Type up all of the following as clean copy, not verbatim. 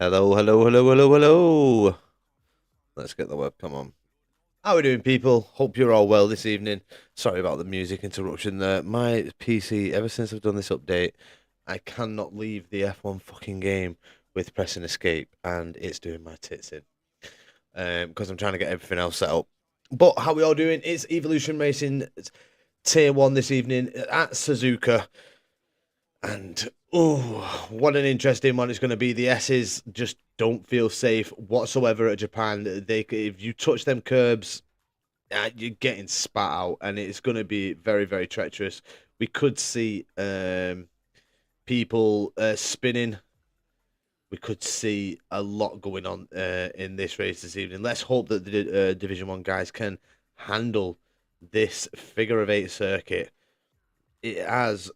Hello, hello, hello, hello, hello. Let's get the webcam on. How are we doing, people? Hope you're all well this evening. Sorry about the music interruption there. My PC, ever since I've done this update, I cannot leave the F1 fucking game with pressing escape, and it's doing my tits in. Because I'm trying to get everything else set up. But how we all doing? It's Evolution Racing Tier 1 this evening at Suzuka. And oh, what an interesting one it's going to be. The S's just don't feel safe whatsoever at Japan. If you touch them curbs, you're getting spat out, and it's going to be very, very treacherous. We could see people spinning. We could see a lot going on in this race this evening. Let's hope that the Division 1 guys can handle this figure of eight circuit. It has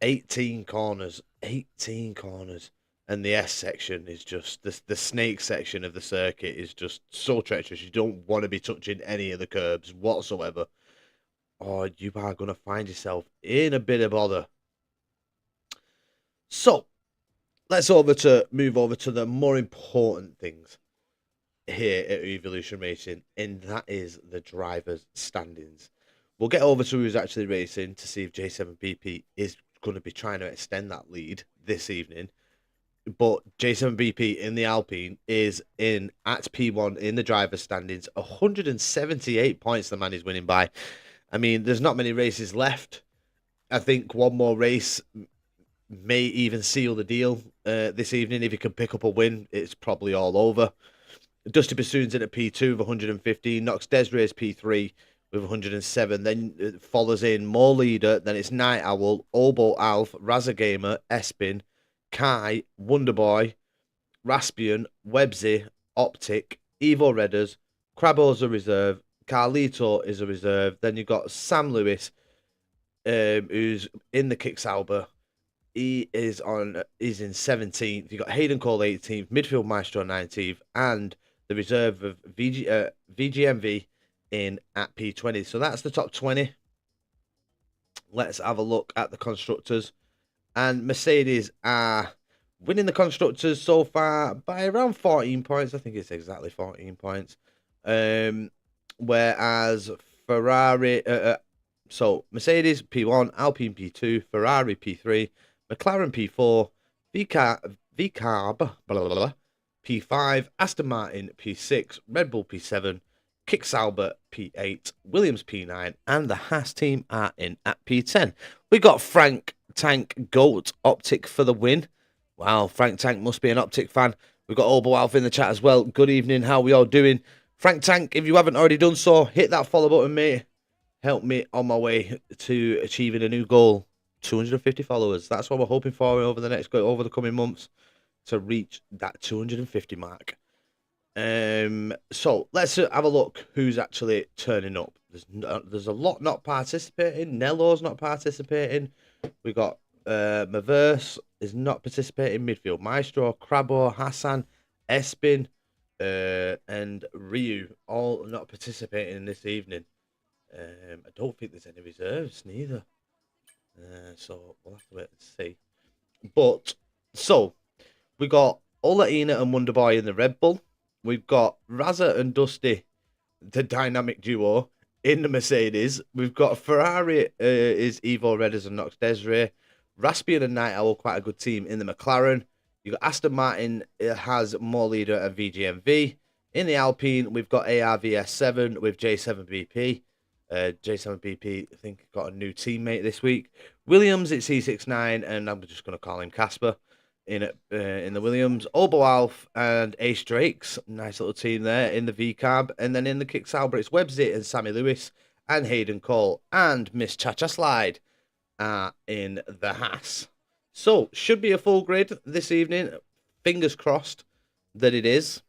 18 corners, and the S section is just the snake section of the circuit is just so treacherous. You don't want to be touching any of the curbs whatsoever, or you are going to find yourself in a bit of bother. So let's move over to the more important things here at Evolution Racing, and that is the drivers' standings. We'll get over to who's actually racing to see if J7BP is going to be trying to extend that lead this evening. But J7BP in the Alpine is in at P1 in the driver's standings. 178 points the man is winning by. I mean, there's not many races left. I think one more race may even seal the deal this evening. If he can pick up a win, it's probably all over. Dusty Bassoon's in at P2 with 115. Nox Desiree P3 with 107. Then it follows in more leader. Then it's Night Owl, Obo Alf, Razagamer, Espin, Kai, Wonderboy, Raspian, Websy, Optic, Evo Redders, Crabo's a reserve, Carlito is a reserve. Then you've got Sam Lewis, who's in the Kicksauber. He is in 17th. You've got Hayden Cole 18th, Midfield Maestro 19th, and the reserve of VGMV in at P20. So that's the top 20. Let's have a look at the constructors. And Mercedes are winning the constructors so far by around 14 points. I think it's exactly 14 points. Whereas Ferrari, so Mercedes P1, Alpine P2, Ferrari P3, McLaren P4, VCarb, blah, blah, blah, P5, Aston Martin P6, Red Bull P7, Kicksauber P8, Williams P9, and the Haas team are in at P10. We got Frank Tank Goat Optic for the win. Wow, Frank Tank must be an Optic fan. We've got Obo Alf in the chat as well. Good evening, how we all doing? Frank Tank, if you haven't already done so, hit that follow button, mate. Help me on my way to achieving a new goal. 250 followers. That's what we're hoping for over the coming months to reach that 250 mark. So let's have a look who's actually turning up. There's a lot not participating. Nello's not participating. We got Maverse is not participating. Midfield Maestro, Crabo, Hassan, Espin, and Ryu all not participating this evening. I don't think there's any reserves neither. So we'll have to wait and see. But so we got Olaina and Wonderboy in the Red Bull. We've got Raza and Dusty, the dynamic duo, in the Mercedes. We've got Ferrari is Evo Redders and Nox Desiree. Raspian and Night Owl, quite a good team in the McLaren. You've got Aston Martin, it has more leader and VGMV. In the Alpine, we've got ARVS7 with J7BP. J7BP, I think, got a new teammate this week. Williams, it's E69, and I'm just going to call him Casper in the Williams. Obo Alf and Ace Drakes, nice little team there in the VCAB. And then in the Kicksauber, it's Websy and Sammy Lewis and Hayden Cole and Miss Cha-Cha Slide in the Haas. So, should be a full grid this evening. Fingers crossed that it is.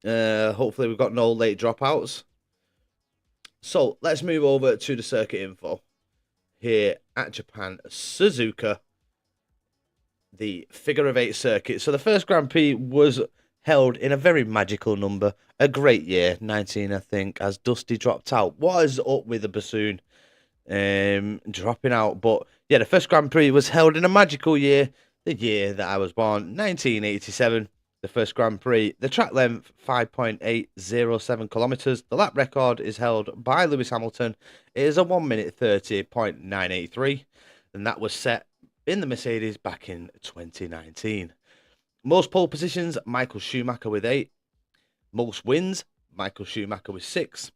Hopefully we've got no late dropouts. So, let's move over to the circuit info here at Japan Suzuka, the figure of eight circuit. So, the first Grand Prix was held in a very magical number. A great year, 19, I think, as Dusty dropped out. What is up with the bassoon dropping out? But, yeah, the first Grand Prix was held in a magical year. The year that I was born, 1987. The first Grand Prix. The track length, 5.807 kilometres. The lap record is held by Lewis Hamilton. It is a 1 minute 30.983. And that was set in the Mercedes back in 2019. Most pole positions, Michael Schumacher with 8. Most wins, Michael Schumacher with 6.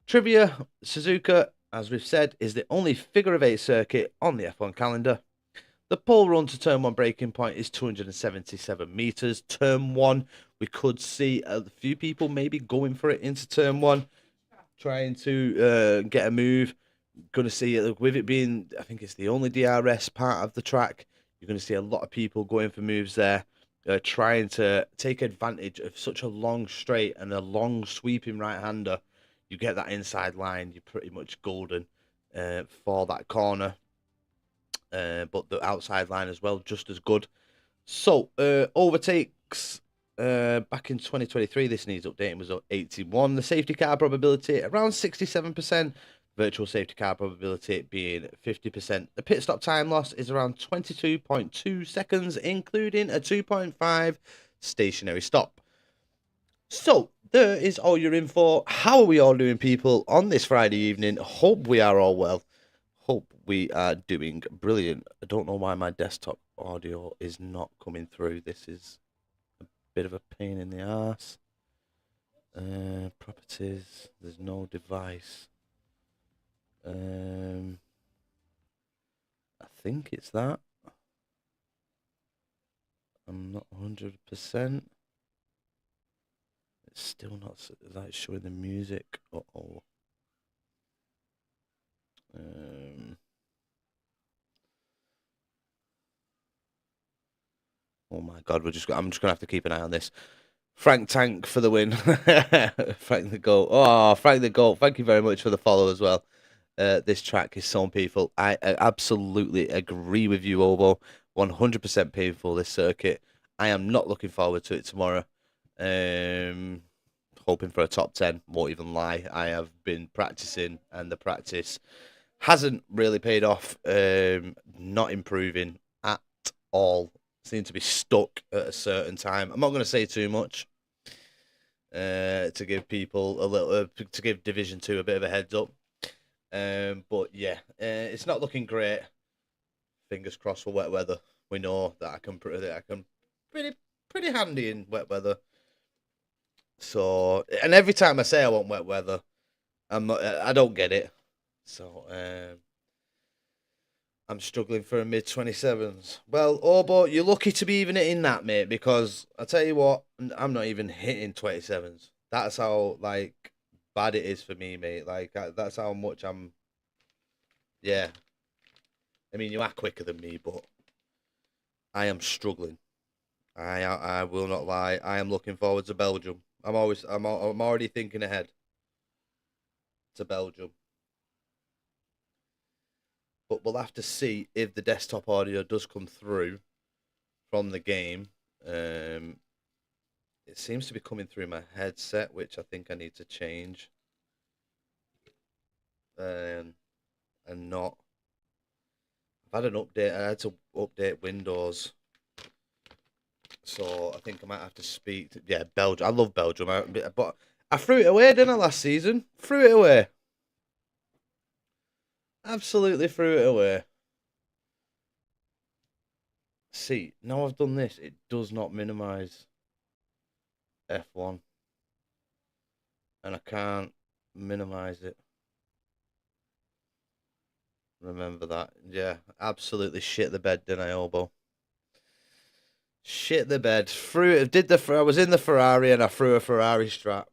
Trivia, Suzuka, as we've said, is the only figure of 8 circuit on the F1 calendar. The pole run to turn 1 braking point is 277 metres. Turn 1, we could see a few people maybe going for it into turn 1, trying to get a move. Going to see it with it being, I think it's the only DRS part of the track. You're going to see a lot of people going for moves there, trying to take advantage of such a long straight and a long sweeping right-hander. You get that inside line, you're pretty much golden for that corner. But the outside line as well, just as good. So, overtakes back in 2023, this needs updating, was 81. The safety car probability, around 67%. Virtual safety car probability being 50%. The pit stop time loss is around 22.2 seconds, including a 2.5 stationary stop. So, there is all your info. How are we all doing, people, on this Friday evening? Hope we are all well. Hope we are doing brilliant. I don't know why my desktop audio is not coming through. This is a bit of a pain in the ass. Properties. There's no device. I think it's that. I'm not 100%. It's still not like showing the music. Uh-oh. Oh my God, I'm just gonna have to keep an eye on this. Frank Tank for the win. Frank the Goat. Oh, Frank the Goat. Thank you very much for the follow as well. This track is so painful. I absolutely agree with you, Obo. 100% painful, this circuit. I am not looking forward to it tomorrow. Hoping for a top 10. Won't even lie. I have been practicing, and the practice hasn't really paid off. Not improving at all. Seem to be stuck at a certain time. I'm not going to say too much to give people a little to give Division 2 a bit of a heads up. But yeah, it's not looking great. Fingers crossed for wet weather. We know that I can pretty handy in wet weather. So, and every time I say I want wet weather, I don't get it. So, I'm struggling for a mid 27s. Well, Obo, you're lucky to be even hitting that, mate, because I tell you what, I'm not even hitting 27s. That's how like bad it is for me, mate. Like that's how much I'm. Yeah. I mean, you are quicker than me, but I am struggling. I will not lie. I am looking forward to Belgium. I'm already thinking ahead to Belgium. But we'll have to see if the desktop audio does come through from the game. It seems to be coming through my headset, which I think I need to change. And not. I've had an update. I had to update Windows. So I think I might have to speak to... Yeah, Belgium. I love Belgium. But I threw it away, didn't I, last season? Threw it away. Absolutely threw it away. See, now I've done this, it does not minimize F1. And I can't minimize it. Remember that. Yeah, absolutely shit the bed, didn't I, Obo? Shit the bed. I was in the Ferrari and I threw a Ferrari strap.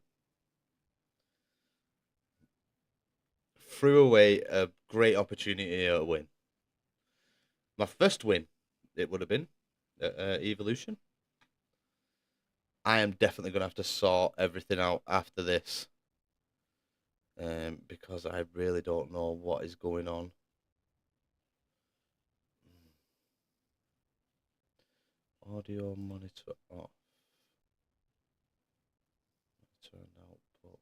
Threw away a great opportunity to win. My first win, it would have been Evolution. I am definitely going to have to sort everything out after this. Because I really don't know what is going on. Audio monitor off. Turn output.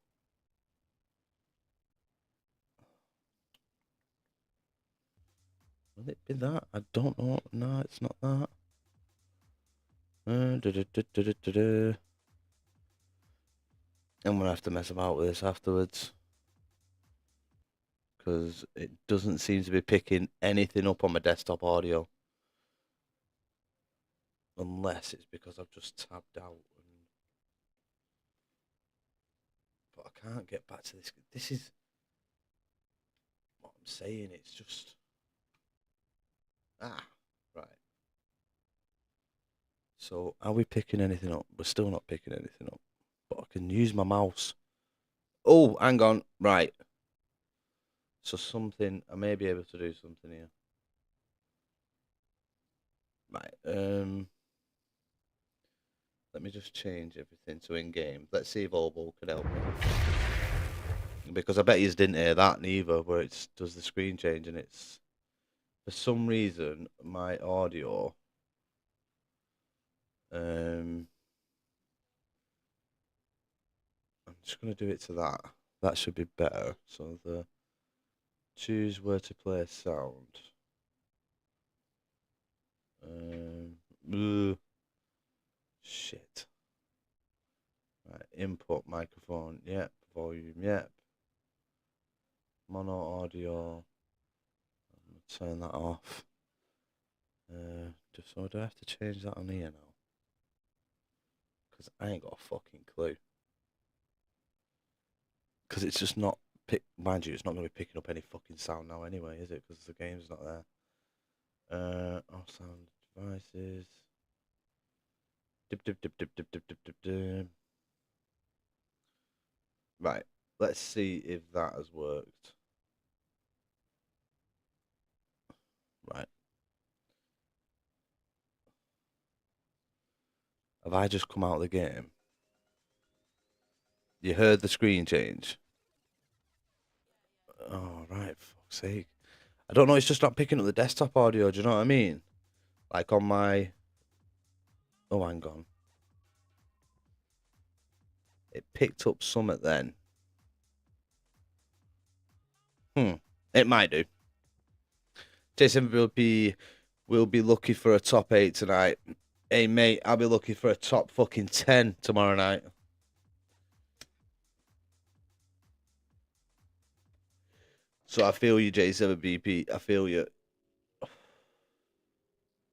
Will it be that? I don't know. No, it's not that. Du-du-du-du-du-du-du. I'm gonna have to mess about with this afterwards because it doesn't seem to be picking anything up on my desktop audio, unless it's because I've just tabbed out. But I can't get back to this. This is what I'm saying. It's just right. So are we picking anything up? We're still not picking anything up, but I can use my mouse. Oh, hang on. Right. So something, I may be able to do something here. Right. Let me just change everything to in-game. Let's see if Obo can help me. Because I bet you didn't hear that neither, where it does the screen change and it's, for some reason, my audio, I'm just going to do it to that. That should be better. So the choose where to play sound. Shit. Right, input microphone, yep. Volume, yep. Mono audio. I'm gonna turn that off. So do I have to change that on here now? Because I ain't got a fucking clue. Because it's just not mind you, it's not gonna be picking up any fucking sound now anyway, is it? Because the game's not there. All sound devices. Dip dip dip dip dip dip dip dip dip. Right, let's see if that has worked. Right. Have I just come out of the game? You heard the screen change? Oh, right, for fuck's sake. I don't know, it's just not picking up the desktop audio, do you know what I mean? Like on my... Oh, hang on. It picked up Summit then. It might do. Jason will be lucky for a top 8 tonight. Hey, mate, I'll be lucky for a top fucking 10 tomorrow night. So I feel you, J7BP. I feel you.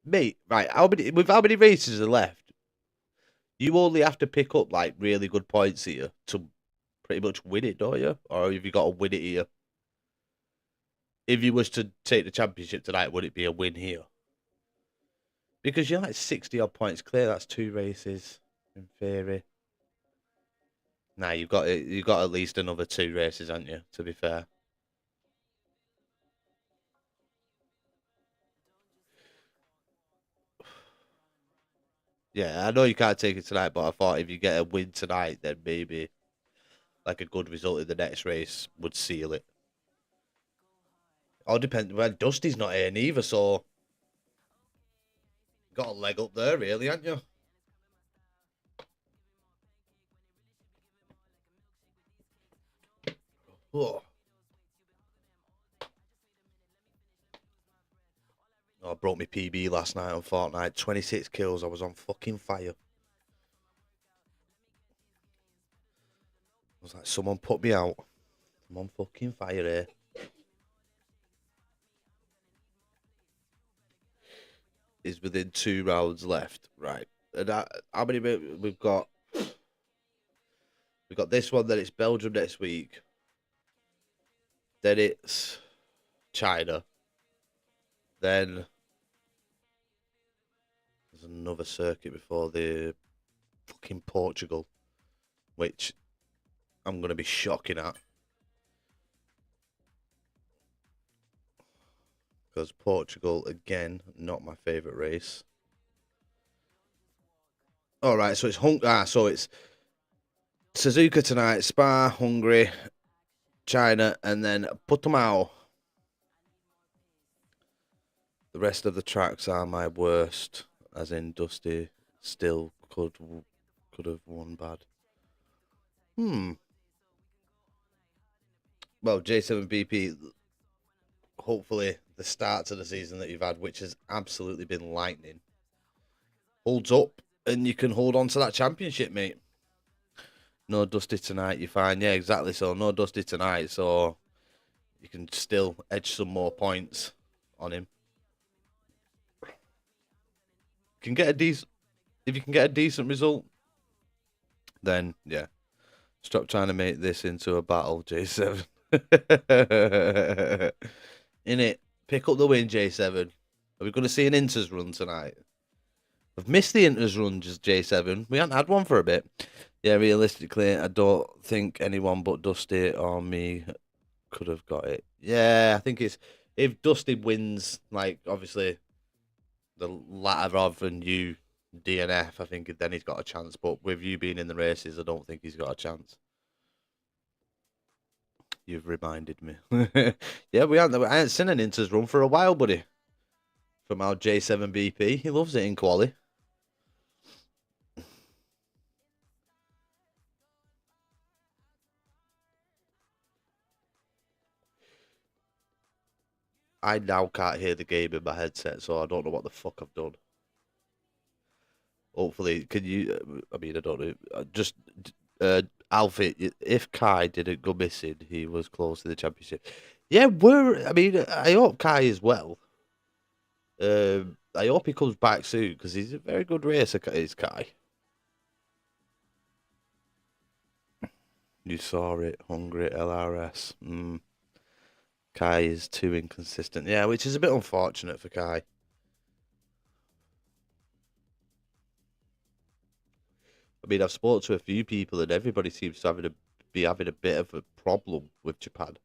Mate, right, with how many races are left? You only have to pick up, like, really good points here to pretty much win it, don't you? Or have you got to win it here? If you was to take the championship tonight, would it be a win here? Because you're like 60 odd points clear. That's 2 races in theory. Nah, you've got at least another 2 races, haven't you? To be fair. Yeah, I know you can't take it tonight, but I thought if you get a win tonight, then maybe like a good result in the next race would seal it. All depends. Well, Dusty's not here neither, so got a leg up there, really, haven't you? Oh. I broke my PB last night on Fortnite. 26 kills. I was on fucking fire. I was like, someone put me out. I'm on fucking fire here. Is within 2 rounds left, right? And how many we've got? We've got this one. Then it's Belgium next week. Then it's China. Then there's another circuit before the fucking Portugal, which I'm gonna be shocking at. Because Portugal, again, not my favourite race. All right, so it's Suzuka tonight, Spa, Hungary, China, and then Portimao. The rest of the tracks are my worst, as in Dusty still could have won bad. Well, J7BP, hopefully the start to the season that you've had, which has absolutely been lightning, holds up and you can hold on to that championship, mate. No Dusty tonight, you're fine. Yeah, exactly. So no Dusty tonight, so you can still edge some more points on him. Can get a decent if you can get a decent result, then yeah. Stop trying to make this into a battle, J7. In it, pick up the win, J7. Are we going to see an Inters run tonight? I've missed the Inters run, just J7. We haven't had one for a bit. Yeah, realistically, I don't think anyone but Dusty or me could have got it. Yeah, I think it's if Dusty wins, like obviously the latter of and you DNF, I think then he's got a chance. But with you being in the races, I don't think he's got a chance. You've reminded me. Yeah, I haven't seen an Inters run for a while, buddy. From our J7BP. He loves it in quali. I now can't hear the game in my headset, so I don't know what the fuck I've done. Hopefully, can you? I mean, I don't know. Just Alfie, if Kai didn't go missing, he was close to the championship. Yeah, I mean, I hope Kai is well. I hope he comes back soon because he's a very good racer. Is Kai? You saw it, hungry LRS. Kai is too inconsistent. Yeah, which is a bit unfortunate for Kai. I mean, I've spoke to a few people, and everybody seems to be having a bit of a problem with Japan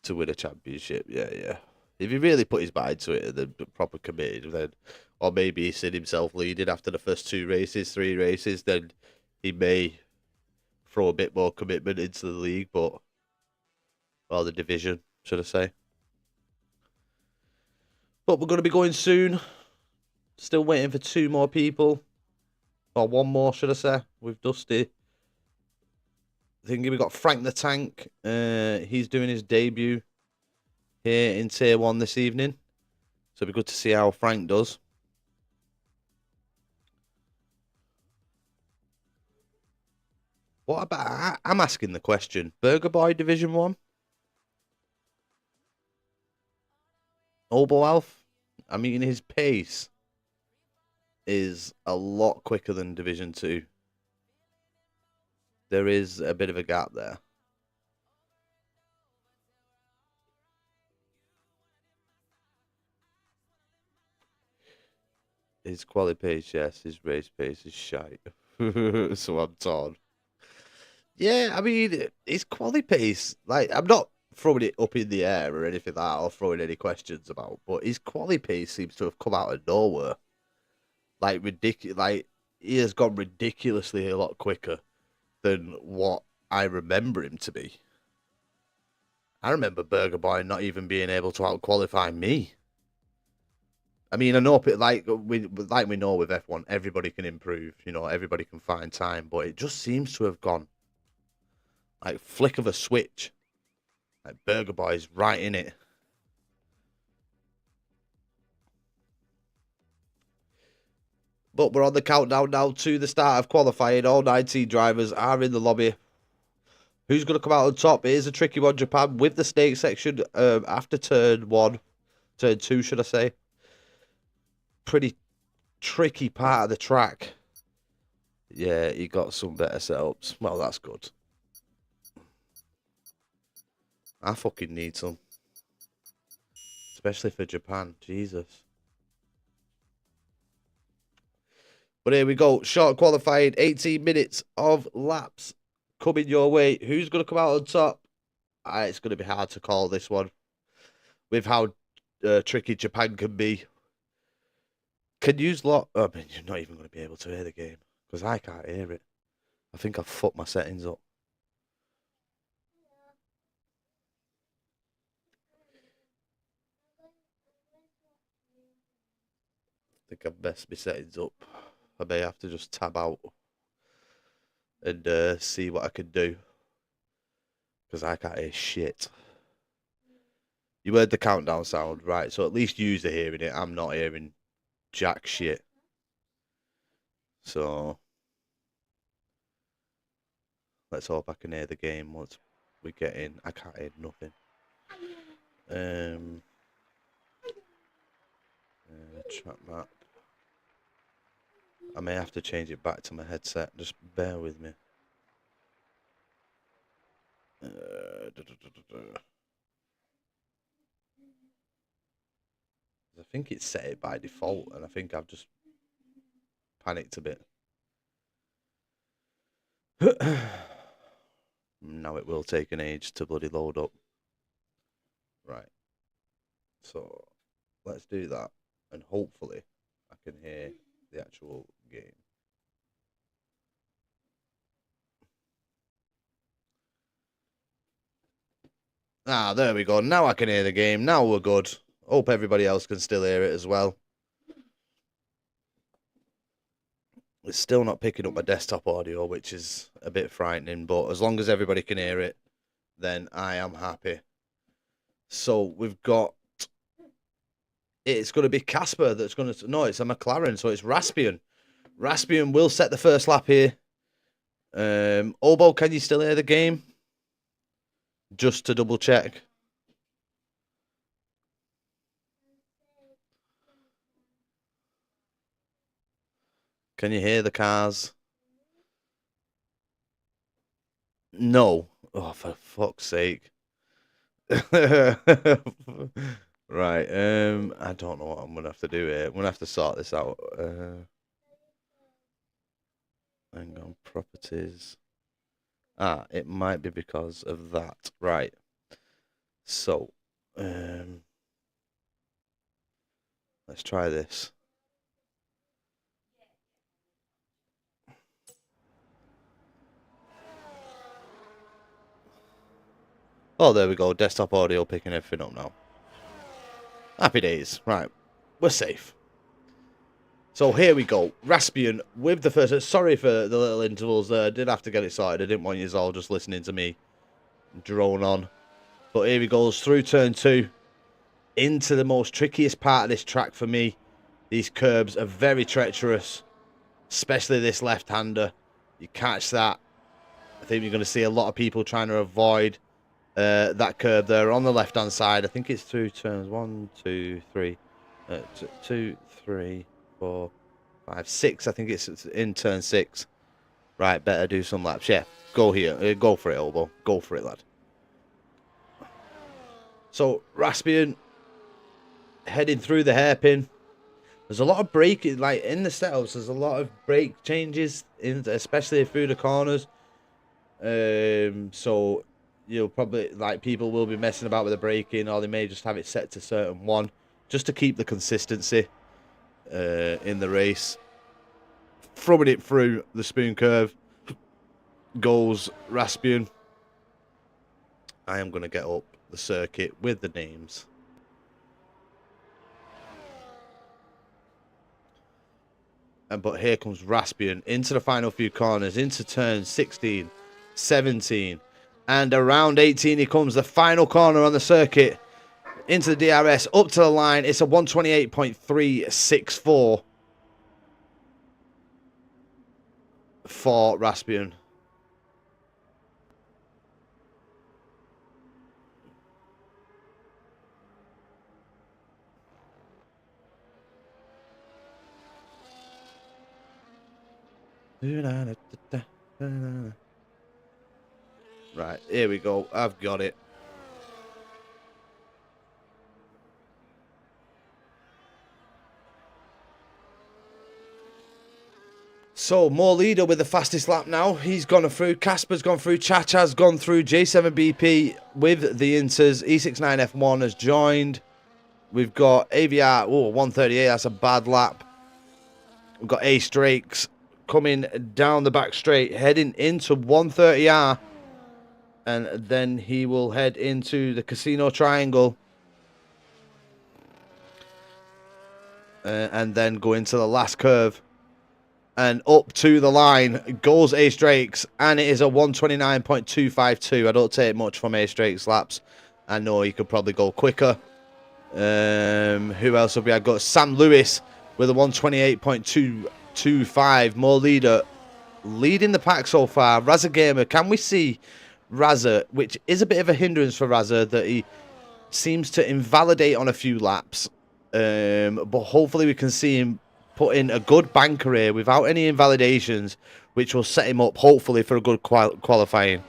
to win a championship. Yeah, yeah. If he really put his mind to it and then proper committed, then, or maybe he's seen himself leading after the first 3 races, then he may throw a bit more commitment into the league, or the division, should I say? But we're going to be going soon. Still waiting for 2 more people. Or 1 more, should I say, with Dusty. I think we got Frank the Tank. He's doing his debut here in Tier 1 this evening. So it'll be good to see how Frank does. What about... I'm asking the question. Burger Boy Division 1? Obo Alf? I mean, his pace is a lot quicker than Division 2. There is a bit of a gap there. His quality pace, yes. His race pace is shite. So I'm torn. Yeah, I mean, his quality pace, like, I'm not throwing it up in the air or anything like that, or throwing any questions about, but his quality pace seems to have come out of nowhere. Like, ridiculous. Like, he has gone ridiculously a lot quicker than what I remember him to be. I remember Burger Boy not even being able to out qualify me. I mean, I know, like we know with F1, everybody can improve. You know, everybody can find time, but it just seems to have gone like flick of a switch. Like Burger Boy's right in it. But we're on the countdown now to the start of qualifying. All 19 drivers are in the lobby. Who's going to come out on top? It is a tricky one, Japan, with the snake section after turn 2, should I say. Pretty tricky part of the track. Yeah, he got some better setups. Well, that's good. I fucking need some. Especially for Japan. Jesus. But here we go. Short qualifying. 18 minutes of laps coming your way. Who's going to come out on top? It's going to be hard to call this one. With how tricky Japan can be. Can you lot? I mean, you're not even going to be able to hear the game. Because I can't hear it. I think I've fucked my settings up. I think I've messed my settings up. I may have to just tab out and see what I can do. Because I can't hear shit. You heard the countdown sound, right? So at least you're hearing it. I'm not hearing jack shit. So let's hope I can hear the game once we get in. I can't hear nothing. Track map. I may have to change it back to my headset. Just bear with me. I think it's set it by default, and I think I've just panicked a bit. Now it will take an age to bloody load up. Right. So let's do that, and hopefully I can hear the actual game. Ah, there we go. Now I can hear the game. Now we're good. Hope everybody else can still hear it as well. It's still not picking up my desktop audio, which is a bit frightening, but as long as everybody can hear it, then I am happy. So we've got... It's going to be Casper that's going to... No, it's a McLaren, so it's Raspian. Raspian will set the first lap here. Obo, can you still hear the game? Just to double check. Can you hear the cars? No. Oh, for fuck's sake. Right. I don't know what I'm gonna have to do here. I'm gonna have to sort this out. Hang on, properties. Ah, it might be because of that. Right. So, let's try this. Oh, there we go. Desktop audio picking everything up now. Happy days. Right. We're safe. So here we go. Raspian with the first... Sorry for the little intervals there. I did have to get it sorted. I didn't want you all just listening to me drone on. But here he goes through turn 2. Into the most trickiest part of this track for me. These curbs are very treacherous. Especially this left-hander. You catch that. I think you're going to see a lot of people trying to avoid that curb there on the left-hand side. I think it's through turns 1, 2, 3. 2, 3, 4, 5, 6. I think it's in turn 6. Right, better do some laps. Yeah, go here. Go for it, Obo. Go for it, lad. So, Raspian heading through the hairpin. There's a lot of braking, like in the setups, there's a lot of brake changes, especially through the corners. So, you'll probably, like, people will be messing about with the braking, or they may just have it set to certain one, just to keep the consistency in the race. Throwing it through the spoon curve goes Raspian. I am going to get up the circuit with the names. But here comes Raspian into the final few corners, into turn 16, 17, and around 18 he comes, the final corner on the circuit, into the DRS, up to the line. It's a 128.364 for Raspian. Right, here we go. I've got it. So, Morleader with the fastest lap now. He's gone through. Casper's gone through. Chacha's gone through. J7BP with the Inters. E69F1 has joined. We've got AVR. Oh, 138. That's a bad lap. We've got Ace Drakes coming down the back straight, heading into 130R. And then he will head into the Casino Triangle. And then go into the last curve. And up to the line goes Ace Drakes. And it is a 129.252. I don't take much from Ace Drakes laps. I know he could probably go quicker. Who else have we had? Got Sam Lewis with a 128.2 2-5. More leader leading the pack so far. Razza Gamer, can we see Razza, which is a bit of a hindrance for Razza, that he seems to invalidate on a few laps. But hopefully we can see him put in a good banker here without any invalidations, which will set him up hopefully for a good qualifying.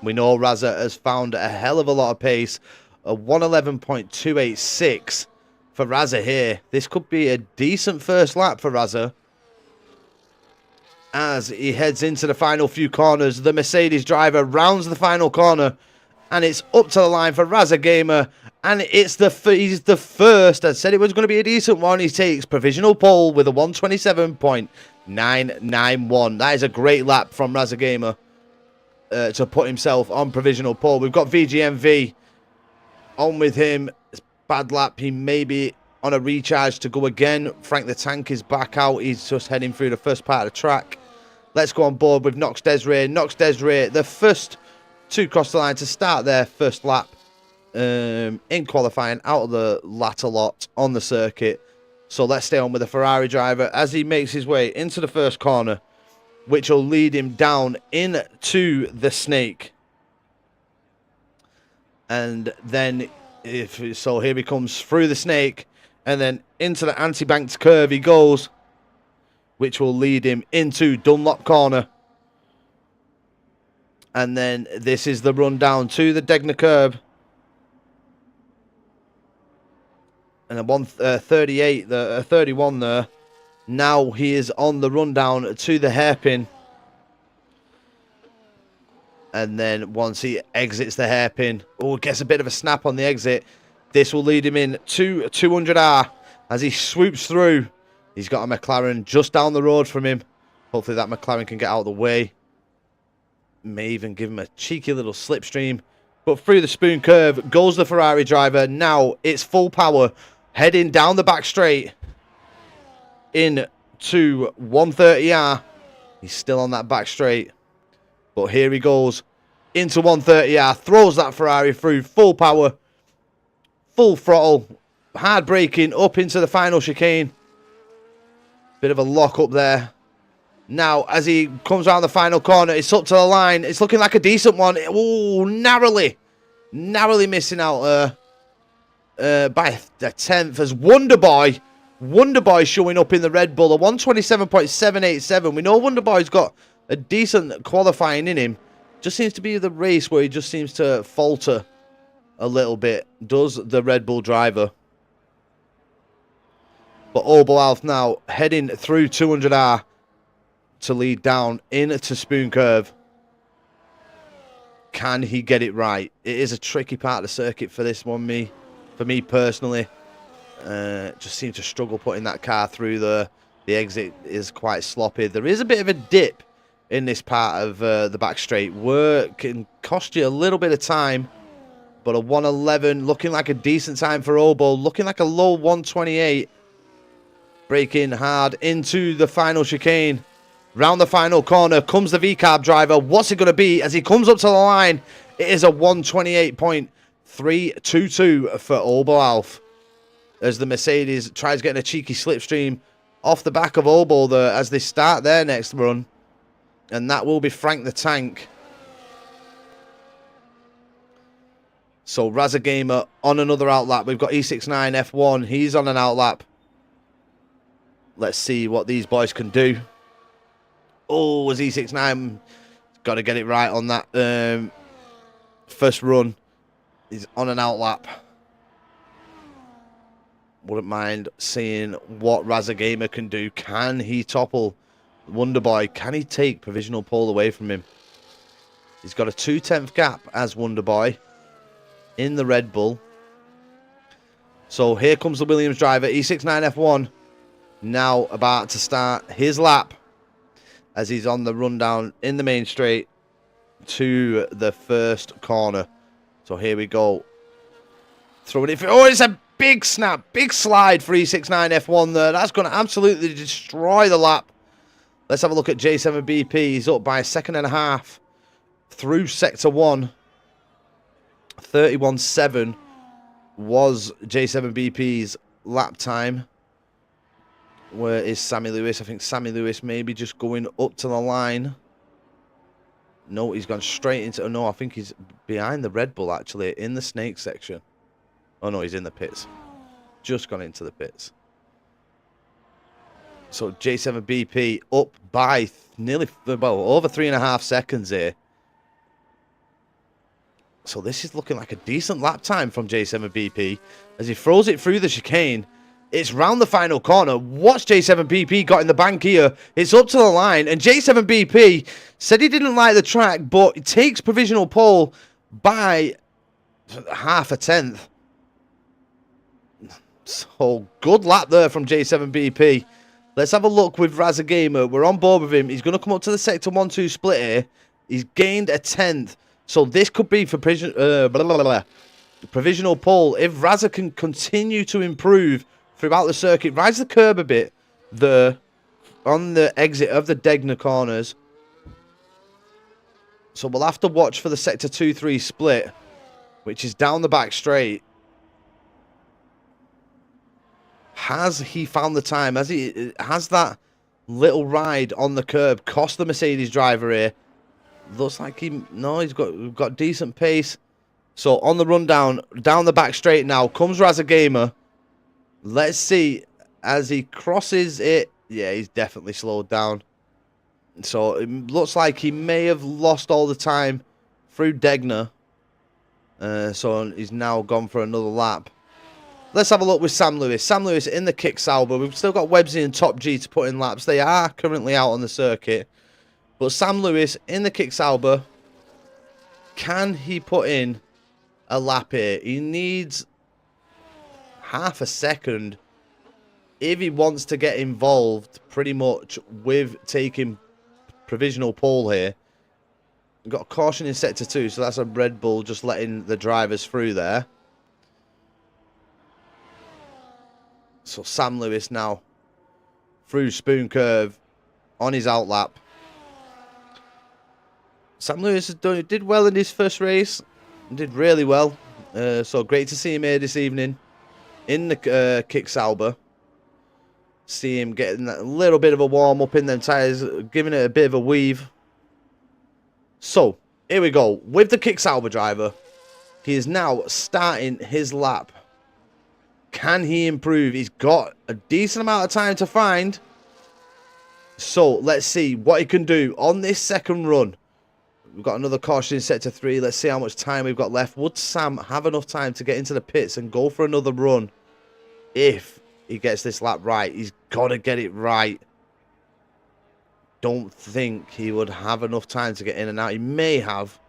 We know Razza has found a hell of a lot of pace. A 111.286 for Razza here. This could be a decent first lap for Razza as he heads into the final few corners. The Mercedes driver rounds the final corner, and it's up to the line for Razza Gamer. And it's he's the first. I said it was going to be a decent one. He takes provisional pole with a 127.991. That is a great lap from Razza Gamer to put himself on provisional pole. We've got VGMV on with him. It's bad lap. He may be on a recharge to go again. Frank the Tank is back out. He's just heading through the first part of the track. Let's go on board with Nox Desiree. Nox Desiree, the first to cross the line to start their first lap in qualifying out of the latter lot on the circuit. So let's stay on with the Ferrari driver as he makes his way into the first corner, which will lead him down into the snake. And then, here he comes through the snake, and then into the anti-banked curve he goes, which will lead him into Dunlop corner. And then this is the run down to the Degner curb. And a 138, 31 there. Now he is on the run down to the hairpin. And then once he exits the hairpin, gets a bit of a snap on the exit. This will lead him in to 200R as he swoops through. He's got a McLaren just down the road from him. Hopefully that McLaren can get out of the way. May even give him a cheeky little slipstream. But through the spoon curve goes the Ferrari driver. Now it's full power, heading down the back straight in to 130R. He's still on that back straight. But here he goes into 130R. Throws that Ferrari through full power, full throttle, hard braking up into the final chicane. Bit of a lock up there. Now, as he comes around the final corner, it's up to the line. It's looking like a decent one. Oh, narrowly missing out by a tenth as Wonderboy showing up in the Red Bull, a 127.787. We know Wonderboy's got a decent qualifying in him. Just seems to be the race where he just seems to falter a little bit, does the Red Bull driver. But Obo Alf now heading through 200R to lead down into Spoon Curve. Can he get it right? It is a tricky part of the circuit for this one, for me personally. Just seem to struggle putting that car through the exit is quite sloppy. There is a bit of a dip in this part of the back straight. Work can cost you a little bit of time. But a 111 looking like a decent time for Obo. Looking like a low 128. Braking hard into the final chicane. Round the final corner comes the VCARB driver. What's it going to be as he comes up to the line? It is a 128.322 for Obo Alf. As the Mercedes tries getting a cheeky slipstream off the back of Obo there as they start their next run. And that will be Frank the Tank. So Razza Gamer on another outlap. We've got E69 F1. He's on an outlap. Let's see what these boys can do. Oh, was E69 got to get it right on that first run. He's on an outlap. Wouldn't mind seeing what Razza Gamer can do. Can he topple Wonderboy? Can he take provisional pole away from him? He's got a 2/10 gap as Wonderboy in the Red Bull. So here comes the Williams driver, E69 F1. Now about to start his lap as he's on the rundown in the main straight to the first corner. So here we go. Throwing it. Oh, it's a big snap, big slide for E69 F1 there. That's going to absolutely destroy the lap. Let's have a look at J7BP. He's up by a second and a half through sector 1. 31.7 was J7BP's lap time. Where is Sammy Lewis? I think Sammy Lewis maybe just going up to the line. No, he's gone straight into... No, I think he's behind the Red Bull, actually, in the snake section. Oh, no, he's in the pits. Just gone into the pits. So, J7BP up by nearly... Well, over 3.5 seconds here. So, this is looking like a decent lap time from J7BP. As he throws it through the chicane... It's round the final corner. What's J7BP got in the bank here? It's up to the line. And J7BP said he didn't like the track, but it takes provisional pole by 0.5 tenth. So, good lap there from J7BP. Let's have a look with Razza Gamer. We're on board with him. He's going to come up to the sector 1-2 split here. He's gained 1/10. So, this could be for provisional pole. If Razza can continue to improve throughout the circuit, rise the curb a bit there on the exit of the Degner corners. So we'll have to watch for the sector 2-3 split, which is down the back straight. Has he found the time? Has that little ride on the curb cost the Mercedes driver here? Looks like he's got decent pace. So on the rundown, down the back straight now comes Razza Gamer. Let's see, as he crosses it, yeah, he's definitely slowed down. So it looks like he may have lost all the time through Degner. So he's now gone for another lap. Let's have a look with Sam Lewis. Sam Lewis in the Kick Sauber. We've still got Websy and Top G to put in laps. They are currently out on the circuit. But Sam Lewis in the Kick Sauber. Can he put in a lap here? He needs... 0.5 second if he wants to get involved pretty much with taking provisional pole here. We've got a caution in sector 2, so that's a Red Bull just letting the drivers through there. So Sam Lewis now through Spoon Curve on his outlap. Sam Lewis did well in his first race. Did really well. So great to see him here this evening in the Kick Sauber. See him getting a little bit of a warm up in them tyres, giving it a bit of a weave. So, here we go. With the Kick Sauber driver, he is now starting his lap. Can he improve? He's got a decent amount of time to find. So, let's see what he can do on this second run. We've got another caution in sector 3. Let's see how much time we've got left. Would Sam have enough time to get into the pits and go for another run if he gets this lap right? He's got to get it right. Don't think he would have enough time to get in and out. He may have.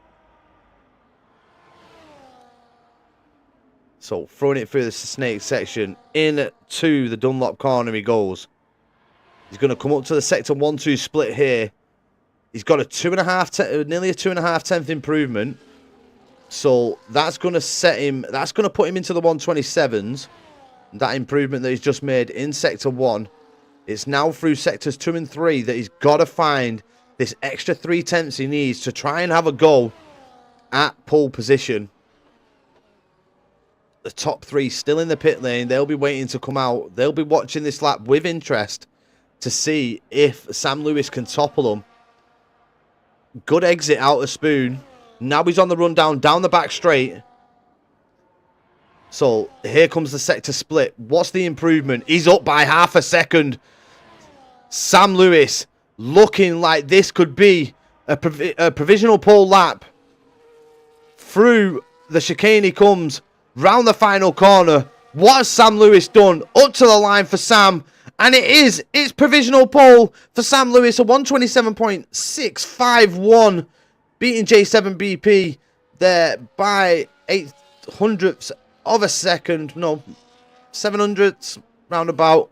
So, throwing it through the snake section. Into the Dunlop corner he goes. He's going to come up to the sector 1-2 split here. He's got a nearly a 2.5 tenth improvement. So that's going to set him, that's going to put him into the 127s. That improvement that he's just made in sector 1. It's now through sectors 2 and 3 that he's got to find this extra 3 tenths he needs to try and have a go at pole position. The top 3 still in the pit lane. They'll be waiting to come out. They'll be watching this lap with interest to see if Sam Lewis can topple them. Good exit out of Spoon. Now he's on the run down the back straight. So here comes the sector split. What's the improvement? He's up by 0.5 second. Sam Lewis looking like this could be a provisional pole lap. Through the chicane he comes. Round the final corner. What has Sam Lewis done? Up to the line for Sam. And it's provisional pole for Sam Lewis, a 127.651, beating J7BP there by 0.08 of a second. No, 700ths roundabout.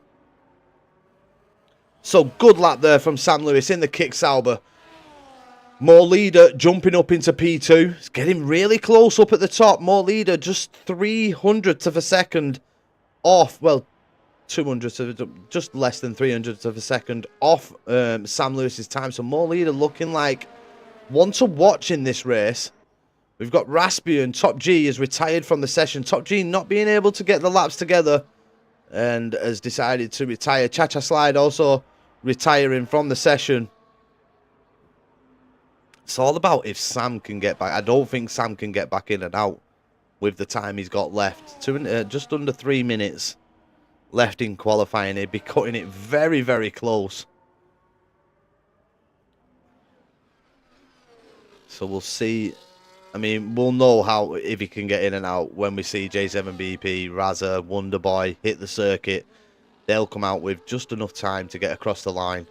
So good lap there from Sam Lewis in the Kick Sauber. More leader jumping up into P2. It's getting really close up at the top. More leader just 300ths of a second off. Well, 200, just less than 300ths of a second off Sam Lewis's time. So more leader looking like one to watch in this race. We've got Raspian. Top G is retired from the session. Top G not being able to get the laps together. and has decided to retire. Cha-Cha Slide also retiring from the session. It's all about if Sam can get back. I don't think Sam can get back in and out with the time he's got left. Just under 3 minutes left in qualifying. He'd be cutting it very, very close. So we'll see. I mean, we'll know if he can get in and out when we see J7BP, Razza, Wonderboy hit the circuit. They'll come out with just enough time to get across the line.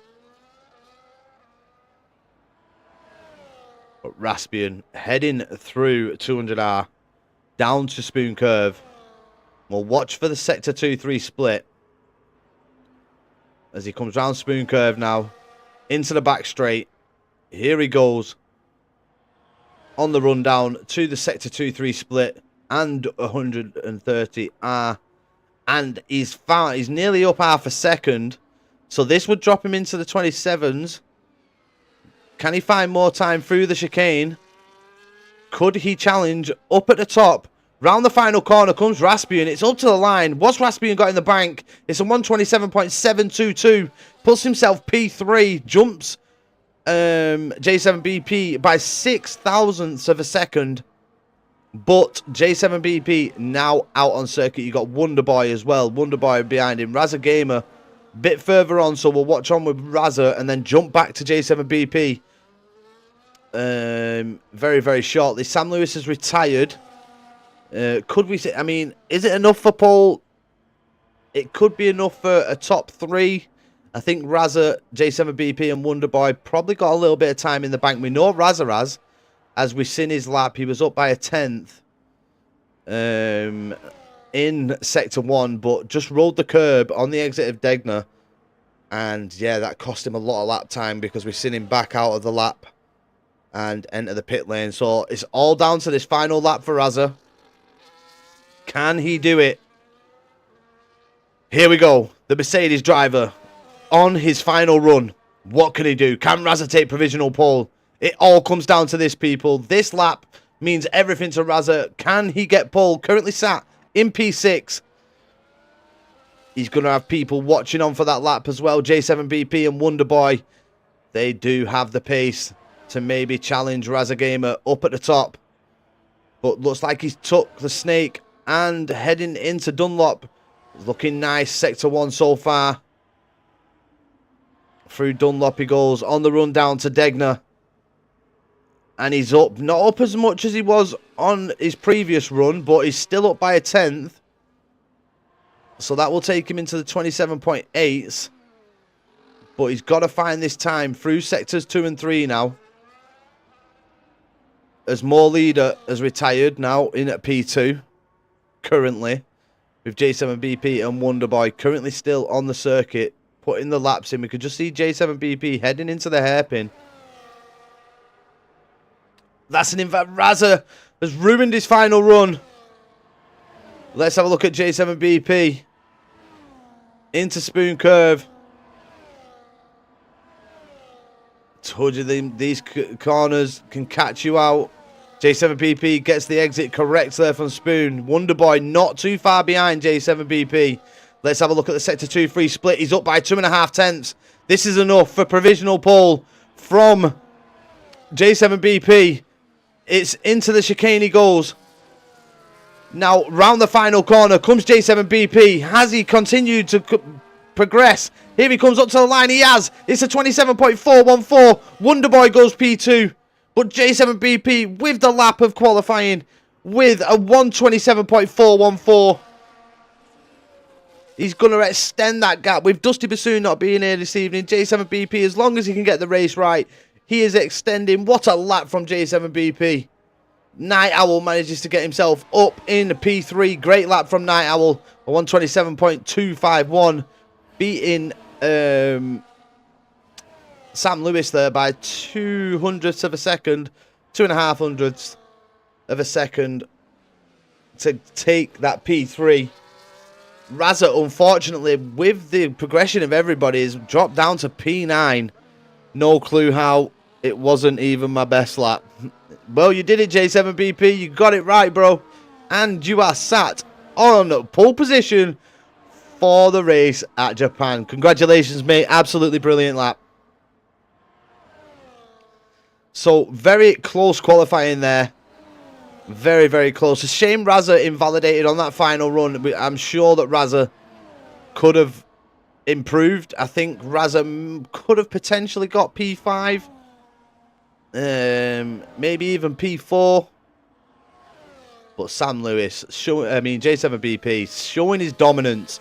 But Raspian heading through 200R down to Spoon Curve. We'll watch for the Sector 2-3 split as he comes round Spoon Curve now into the back straight. Here he goes on the run down to the Sector 2-3 split and 130R, and he's nearly up half a second, so this would drop him into the 27s. Can he find more time through the chicane? Could he challenge up at the top? Round the final corner comes Raspian. It's up to the line. What's Raspian got in the bank? It's a 127.722. Pulls himself P3. Jumps J7BP by 6 thousandths of a second. But J7BP now out on circuit. You got Wonderboy as well. Wonderboy behind him. Razza Gamer a bit further on. So we'll watch on with Razza and then jump back to J7BP. Very, very shortly. Sam Lewis has retired. Could we say, I mean, is it enough for Paul? It could be enough for a top 3. I think Razza, J7BP and Wonderboy probably got a little bit of time in the bank. We know Razza has. As we seen his lap, he was up by a 10th in Sector 1, but just rolled the curb on the exit of Degner. And yeah, that cost him a lot of lap time because we've seen him back out of the lap and enter the pit lane. So it's all down to this final lap for Razza. Can he do it? Here we go. The Mercedes driver on his final run. What can he do? Can Razza take provisional pole? It all comes down to this, people. This lap means everything to Razza. Can he get pole? Currently sat in P6. He's going to have people watching on for that lap as well. J7BP and Wonderboy. They do have the pace to maybe challenge Razza Gamer up at the top. But looks like he's took the snake and heading into Dunlop. Looking nice. Sector 1 so far. Through Dunlop he goes on the run down to Degner. And he's up. Not up as much as he was on his previous run, but he's still up by a 10th. So that will take him into the 27.8s. But he's got to find this time through sectors 2 and 3 now. As More Leader has retired now in at P2. Currently. With J7BP and Wonderboy currently still on the circuit. Putting the laps in. We could just see J7BP heading into the hairpin. That's an invite. Razza has ruined his final run. Let's have a look at J7BP. Into Spoon Curve. Told you these corners can catch you out. J7BP gets the exit correct there from Spoon. Wonderboy not too far behind J7BP. Let's have a look at the Sector 2-3 split. He's up by 2.5 tenths. This is enough for provisional pole from J7BP. It's into the chicane he goes. Now, round the final corner comes J7BP. Has he continued to progress? Here he comes up to the line. He has. It's a 27.414. Wonderboy goes P2. But J7BP with the lap of qualifying with a 127.414. He's going to extend that gap with Dusty Bassoon not being here this evening. J7BP, as long as he can get the race right, he is extending. What a lap from J7BP. Night Owl manages to get himself up in P3. Great lap from Night Owl. A 127.251. Beating Sam Lewis there by 200ths of a second. 2.5 hundredths of a second to take that P3. Razza, unfortunately, with the progression of everybody, has dropped down to P9. No clue how. It wasn't even my best lap. Well, you did it, J7BP. You got it right, bro. And you are sat on pole position for the race at Japan. Congratulations, mate. Absolutely brilliant lap. So, very close qualifying there. Very, very close. A shame Razza invalidated on that final run. I'm sure that Razza could have improved. I think Razza could have potentially got P5. Maybe even P4. But Sam Lewis, J7BP, showing his dominance.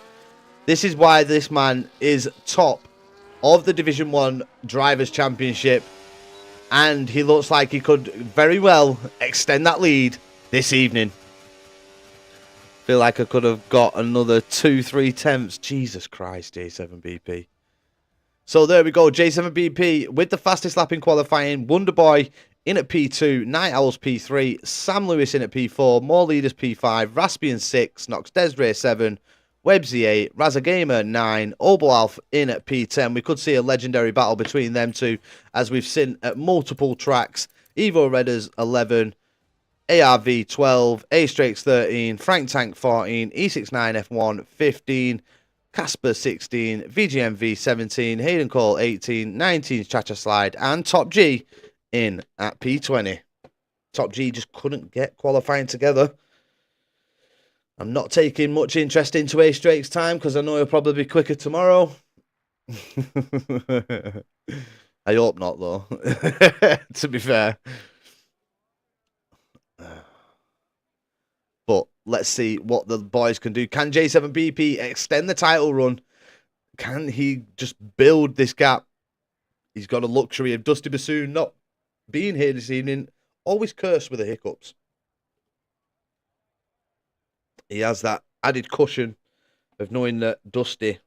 This is why this man is top of the Division 1 Drivers' Championship. And he looks like he could very well extend that lead this evening. Feel like I could have got another 2-3 tenths. Jesus Christ, J7BP. So there we go. J7BP with the fastest lap in qualifying. Wonderboy in at P2. Night Owls P3. Sam Lewis in at P4. More Leaders P5. Raspian 6. Nox Desiree 7. Websy 8. Razagamer 9. Obalf in at P10. We could see a legendary battle between them two, as we've seen at multiple tracks. Evo Redders 11. ARV 12. A-Strakes 13. Frank Tank 14. E69 F1 15. Casper 16, VGMV 17, Hayden Cole 18, 19 Chacha Slide, and Top G in at P20. Top G just couldn't get qualifying together. I'm not taking much interest into A-Strakes time because I know he'll probably be quicker tomorrow. I hope not, though, to be fair. But let's see what the boys can do. Can J7BP extend the title run? Can he just build this gap? He's got a luxury of Dusty Bassoon not being here this evening. Always cursed with the hiccups. He has that added cushion of knowing that Dusty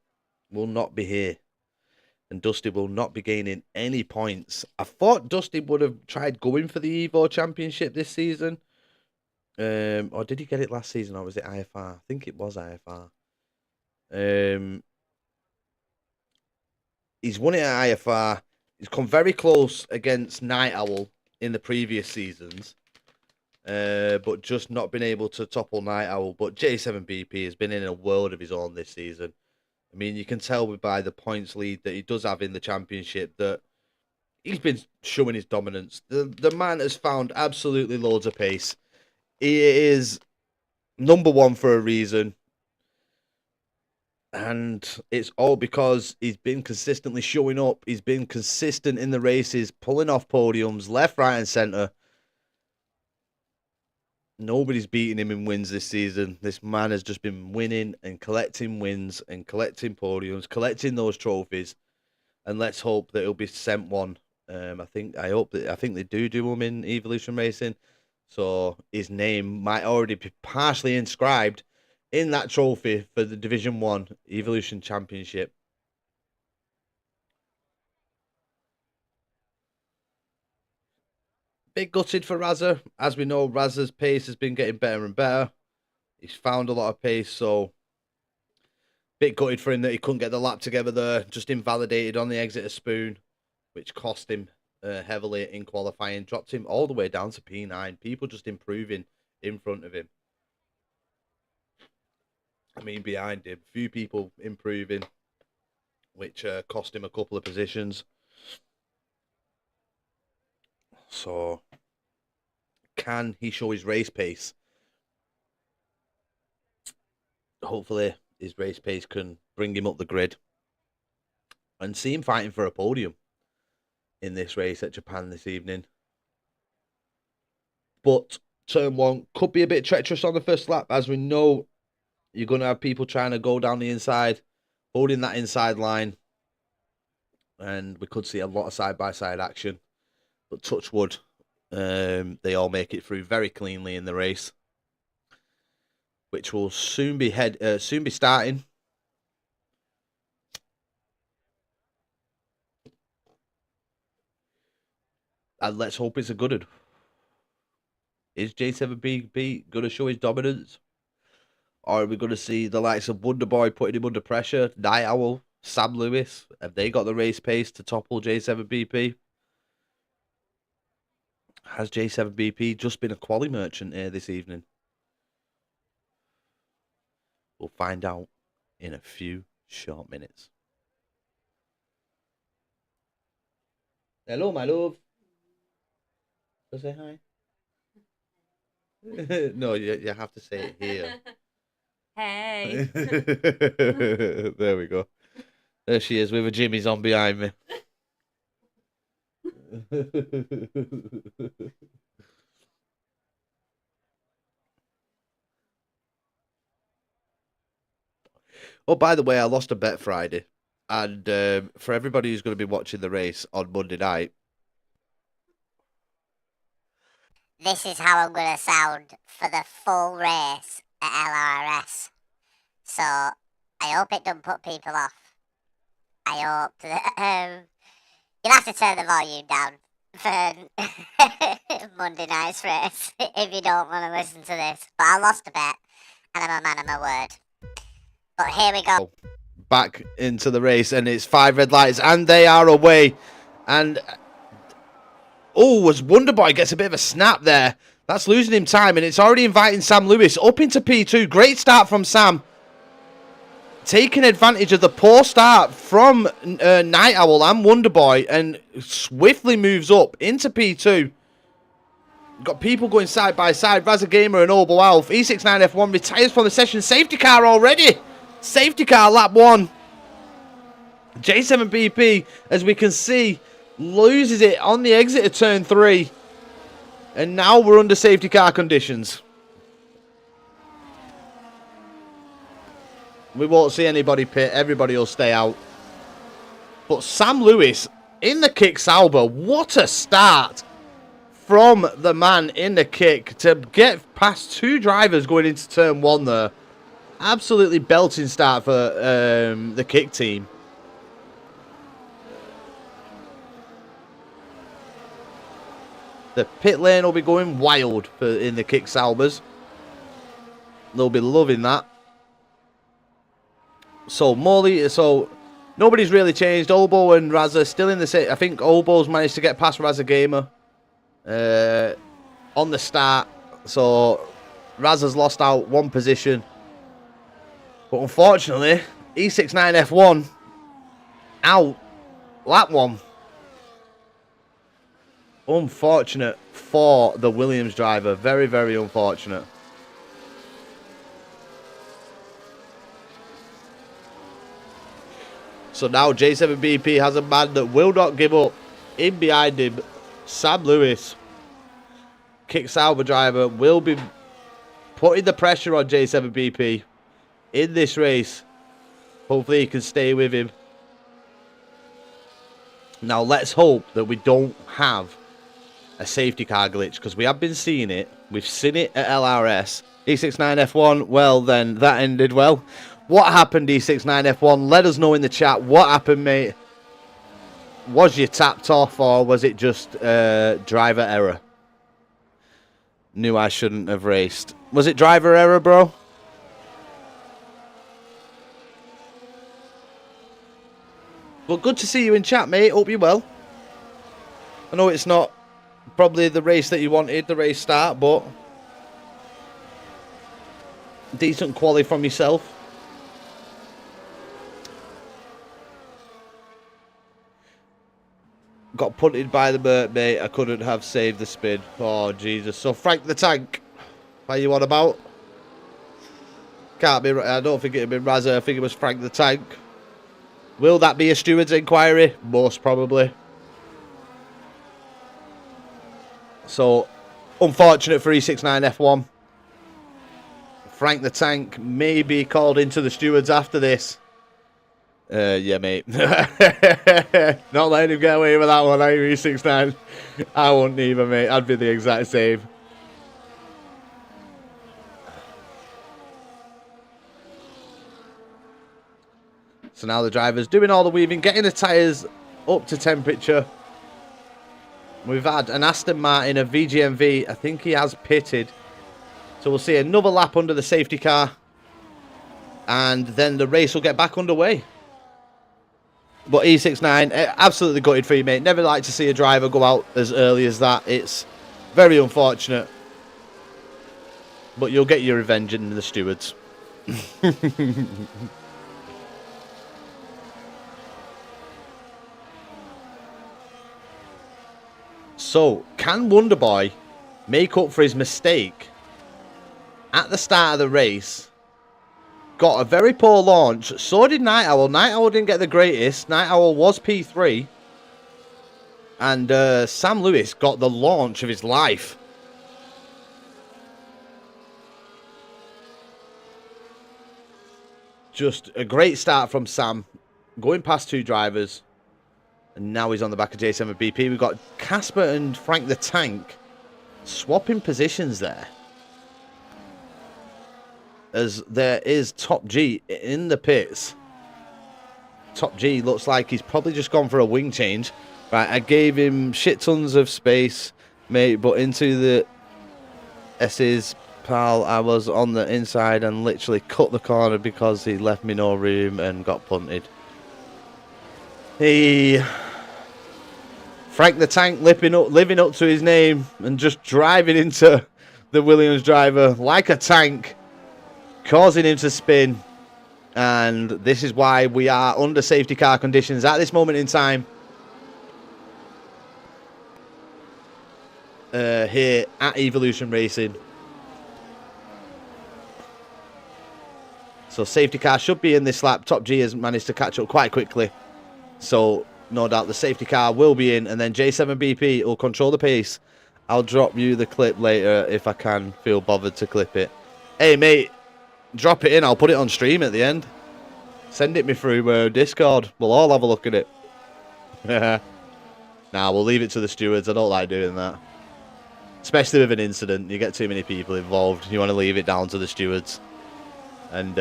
will not be here. And Dusty will not be gaining any points. I thought Dusty would have tried going for the Evo Championship this season. Or did he get it last season, or was it IFR? I think it was IFR. He's won it at IFR. He's come very close against Night Owl in the previous seasons, but just not been able to topple Night Owl. But J7BP has been in a world of his own this season. I mean, you can tell by the points lead that he does have in the championship that he's been showing his dominance. The man has found absolutely loads of pace. He is number one for a reason. And it's all because he's been consistently showing up. He's been consistent in the races, pulling off podiums, left, right, and centre. Nobody's beating him in wins this season. This man has just been winning and collecting wins and collecting podiums, collecting those trophies. And let's hope that he'll be sent one. I think they do them in Evolution Racing. So his name might already be partially inscribed in that trophy for the Division 1 Evolution Championship. Bit gutted for Razza. As we know, Razza's pace has been getting better and better. He's found a lot of pace, so bit gutted for him that he couldn't get the lap together there. Just invalidated on the exit of Spoon, which cost him heavily in qualifying. Dropped him all the way down to P9. People just improving in front of him. I mean, behind him. Few people improving, which cost him a couple of positions. So, can he show his race pace? Hopefully, his race pace can bring him up the grid and see him fighting for a podium in this race at Japan this evening. But turn one could be a bit treacherous on the first lap. As we know, you're going to have people trying to go down the inside, holding that inside line. And we could see a lot of side-by-side action. But touch wood, they all make it through very cleanly in the race, which will soon be starting. And let's hope it's a good one. Is J7BP going to show his dominance? Or are we going to see the likes of Wonderboy putting him under pressure? Night Owl, Sam Lewis, have they got the race pace to topple J7BP? Has J7BP just been a quali merchant here this evening? We'll find out in a few short minutes. Hello, my love. So say hi. No, you have to say it here. Hey. There we go. There she is with her jimmies on behind me. Oh, by the way, I lost a bet Friday. And for everybody who's going to be watching the race on Monday night, this is how I'm going to sound for the full race at LRS. So I hope it doesn't put people off. I hope that you'll have to turn the volume down for Monday night's race if you don't want to listen to this. But I lost a bet and I'm a man of my word. But here we go. Back into the race, and it's 5 red lights, and they are away. And as Wonderboy gets a bit of a snap there. That's losing him time, and it's already inviting Sam Lewis up into P2. Great start from Sam. Taking advantage of the poor start from Night Owl and Wonderboy, and swiftly moves up into P2. Got people going side by side. Razza Gamer and Obo Alf. E69F1 retires from the session. Safety car already. Safety car lap 1. J7BP, as we can see, loses it on the exit of turn 3. And now we're under safety car conditions. We won't see anybody pit. Everybody will stay out. But Sam Lewis in the kick Sauber. What a start from the man in the kick to get past 2 drivers going into turn 1 there. Absolutely belting start for the kick team. The pit lane will be going wild in the kick Saubers. They'll be loving that. So nobody's really changed. Obo and Razza still in the same. I think Obo's managed to get past Razza Gamer on the start. So Razza's lost out 1 position. But unfortunately, E69F1 out lap 1. Unfortunate for the Williams driver. Very, very unfortunate. So now J7BP has a man that will not give up. In behind him, Sam Lewis. Kick Sauber driver will be putting the pressure on J7BP in this race. Hopefully he can stay with him. Now let's hope that we don't have a safety car glitch, because we have been seeing it. We've seen it at LRS. E69F1, well then, that ended well. What happened, E69F1? Let us know in the chat. What happened, mate? Was you tapped off, or was it just driver error? Knew I shouldn't have raced. Was it driver error, bro? Well, good to see you in chat, mate. Hope you're well. I know it's not probably the race that you wanted, the race start, but decent quali from yourself. Got punted by the Mert, mate. I couldn't have saved the spin. Oh, Jesus. So, Frank the Tank. How you on about? Can't be. I don't think it had been Razza. I think it was Frank the Tank. Will that be a steward's inquiry? Most probably. So, unfortunate for E69F1. Frank the Tank may be called into the stewards after this. Yeah, mate. Not letting him get away with that one, are you, E69? I wouldn't either, mate. I'd be the exact same. So now the driver's doing all the weaving, getting the tyres up to temperature. We've had an Aston Martin, a VGMV. I think he has pitted. So we'll see another lap under the safety car. And then the race will get back underway. But E69, absolutely gutted for you, mate. Never like to see a driver go out as early as that. It's very unfortunate. But you'll get your revenge in the stewards. So, can Wonderboy make up for his mistake at the start of the race? Got a very poor launch. So did Night Owl. Night Owl didn't get the greatest. Night Owl was P3. And Sam Lewis got the launch of his life. Just a great start from Sam. Going past 2 drivers. And now he's on the back of J7BP. We've got Casper and Frank the Tank swapping positions there. As there is Top G in the pits. Top G looks like he's probably just gone for a wing change. Right, I gave him shit tons of space, mate, but into the S's, pal, I was on the inside and literally cut the corner because he left me no room and got punted. Frank the Tank living up to his name and just driving into the Williams driver like a tank, causing him to spin. And this is why we are under safety car conditions at this moment in time. Here at Evolution Racing. So safety car should be in this lap. Top G has managed to catch up quite quickly. So no doubt the safety car will be in. And then J7BP will control the pace. I'll drop you the clip later if I can feel bothered to clip it. Hey mate, drop it in. I'll put it on stream at the end. Send it me through Discord. We'll all have a look at it. Nah, we'll leave it to the stewards. I don't like doing that. Especially with an incident. You get too many people involved. You want to leave it down to the stewards. And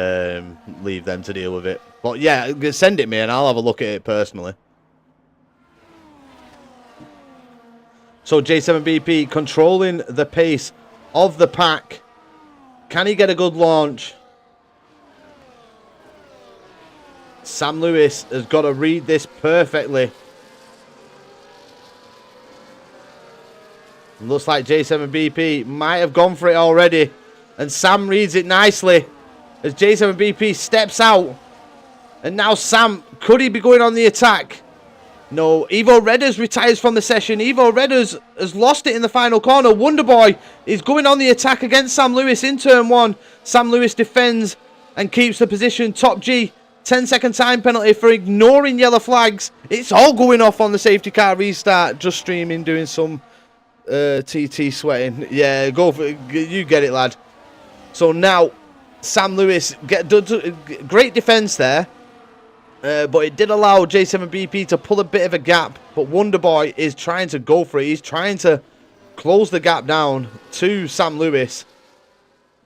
leave them to deal with it. But yeah, send it me and I'll have a look at it personally. So J7BP controlling the pace of the pack. Can he get a good launch? Sam Lewis has got to read this perfectly. Looks like J7BP might have gone for it already. And Sam reads it nicely. As J7BP steps out. And now Sam, could he be going on the attack? No, Evo Redders retires from the session. Evo Redders has lost it in the final corner. Wonderboy is going on the attack against Sam Lewis in turn 1. Sam Lewis defends and keeps the position. Top G, 10-second time penalty for ignoring yellow flags. It's all going off on the safety car restart. Just streaming, doing some TT sweating. Yeah, go for it. You get it, lad. So now Sam Lewis great defense there, but it did allow J7BP to pull a bit of a gap. But Wonderboy is trying to go for it. He's trying to close the gap down to Sam Lewis,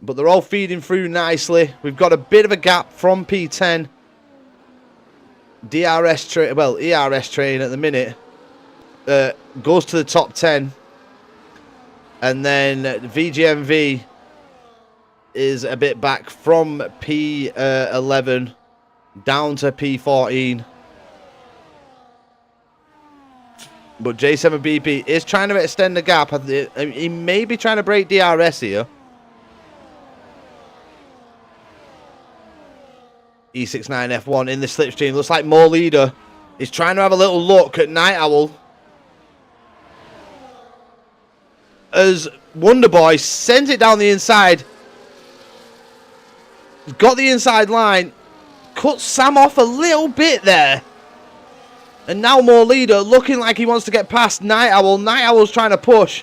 but they're all feeding through nicely. We've got a bit of a gap from P10. ERS train at the minute goes to the top 10. And then VGMV is a bit back from P11 down to P14. But J7BP is trying to extend the gap. He may be trying to break DRS here. E69 F1 in the slipstream. Looks like More Leader is trying to have a little look at Night Owl. As Wonderboy sends it down the inside. Got the inside line. Cuts Sam off a little bit there. And now More Leader looking like he wants to get past Night Owl. Night Owl's trying to push.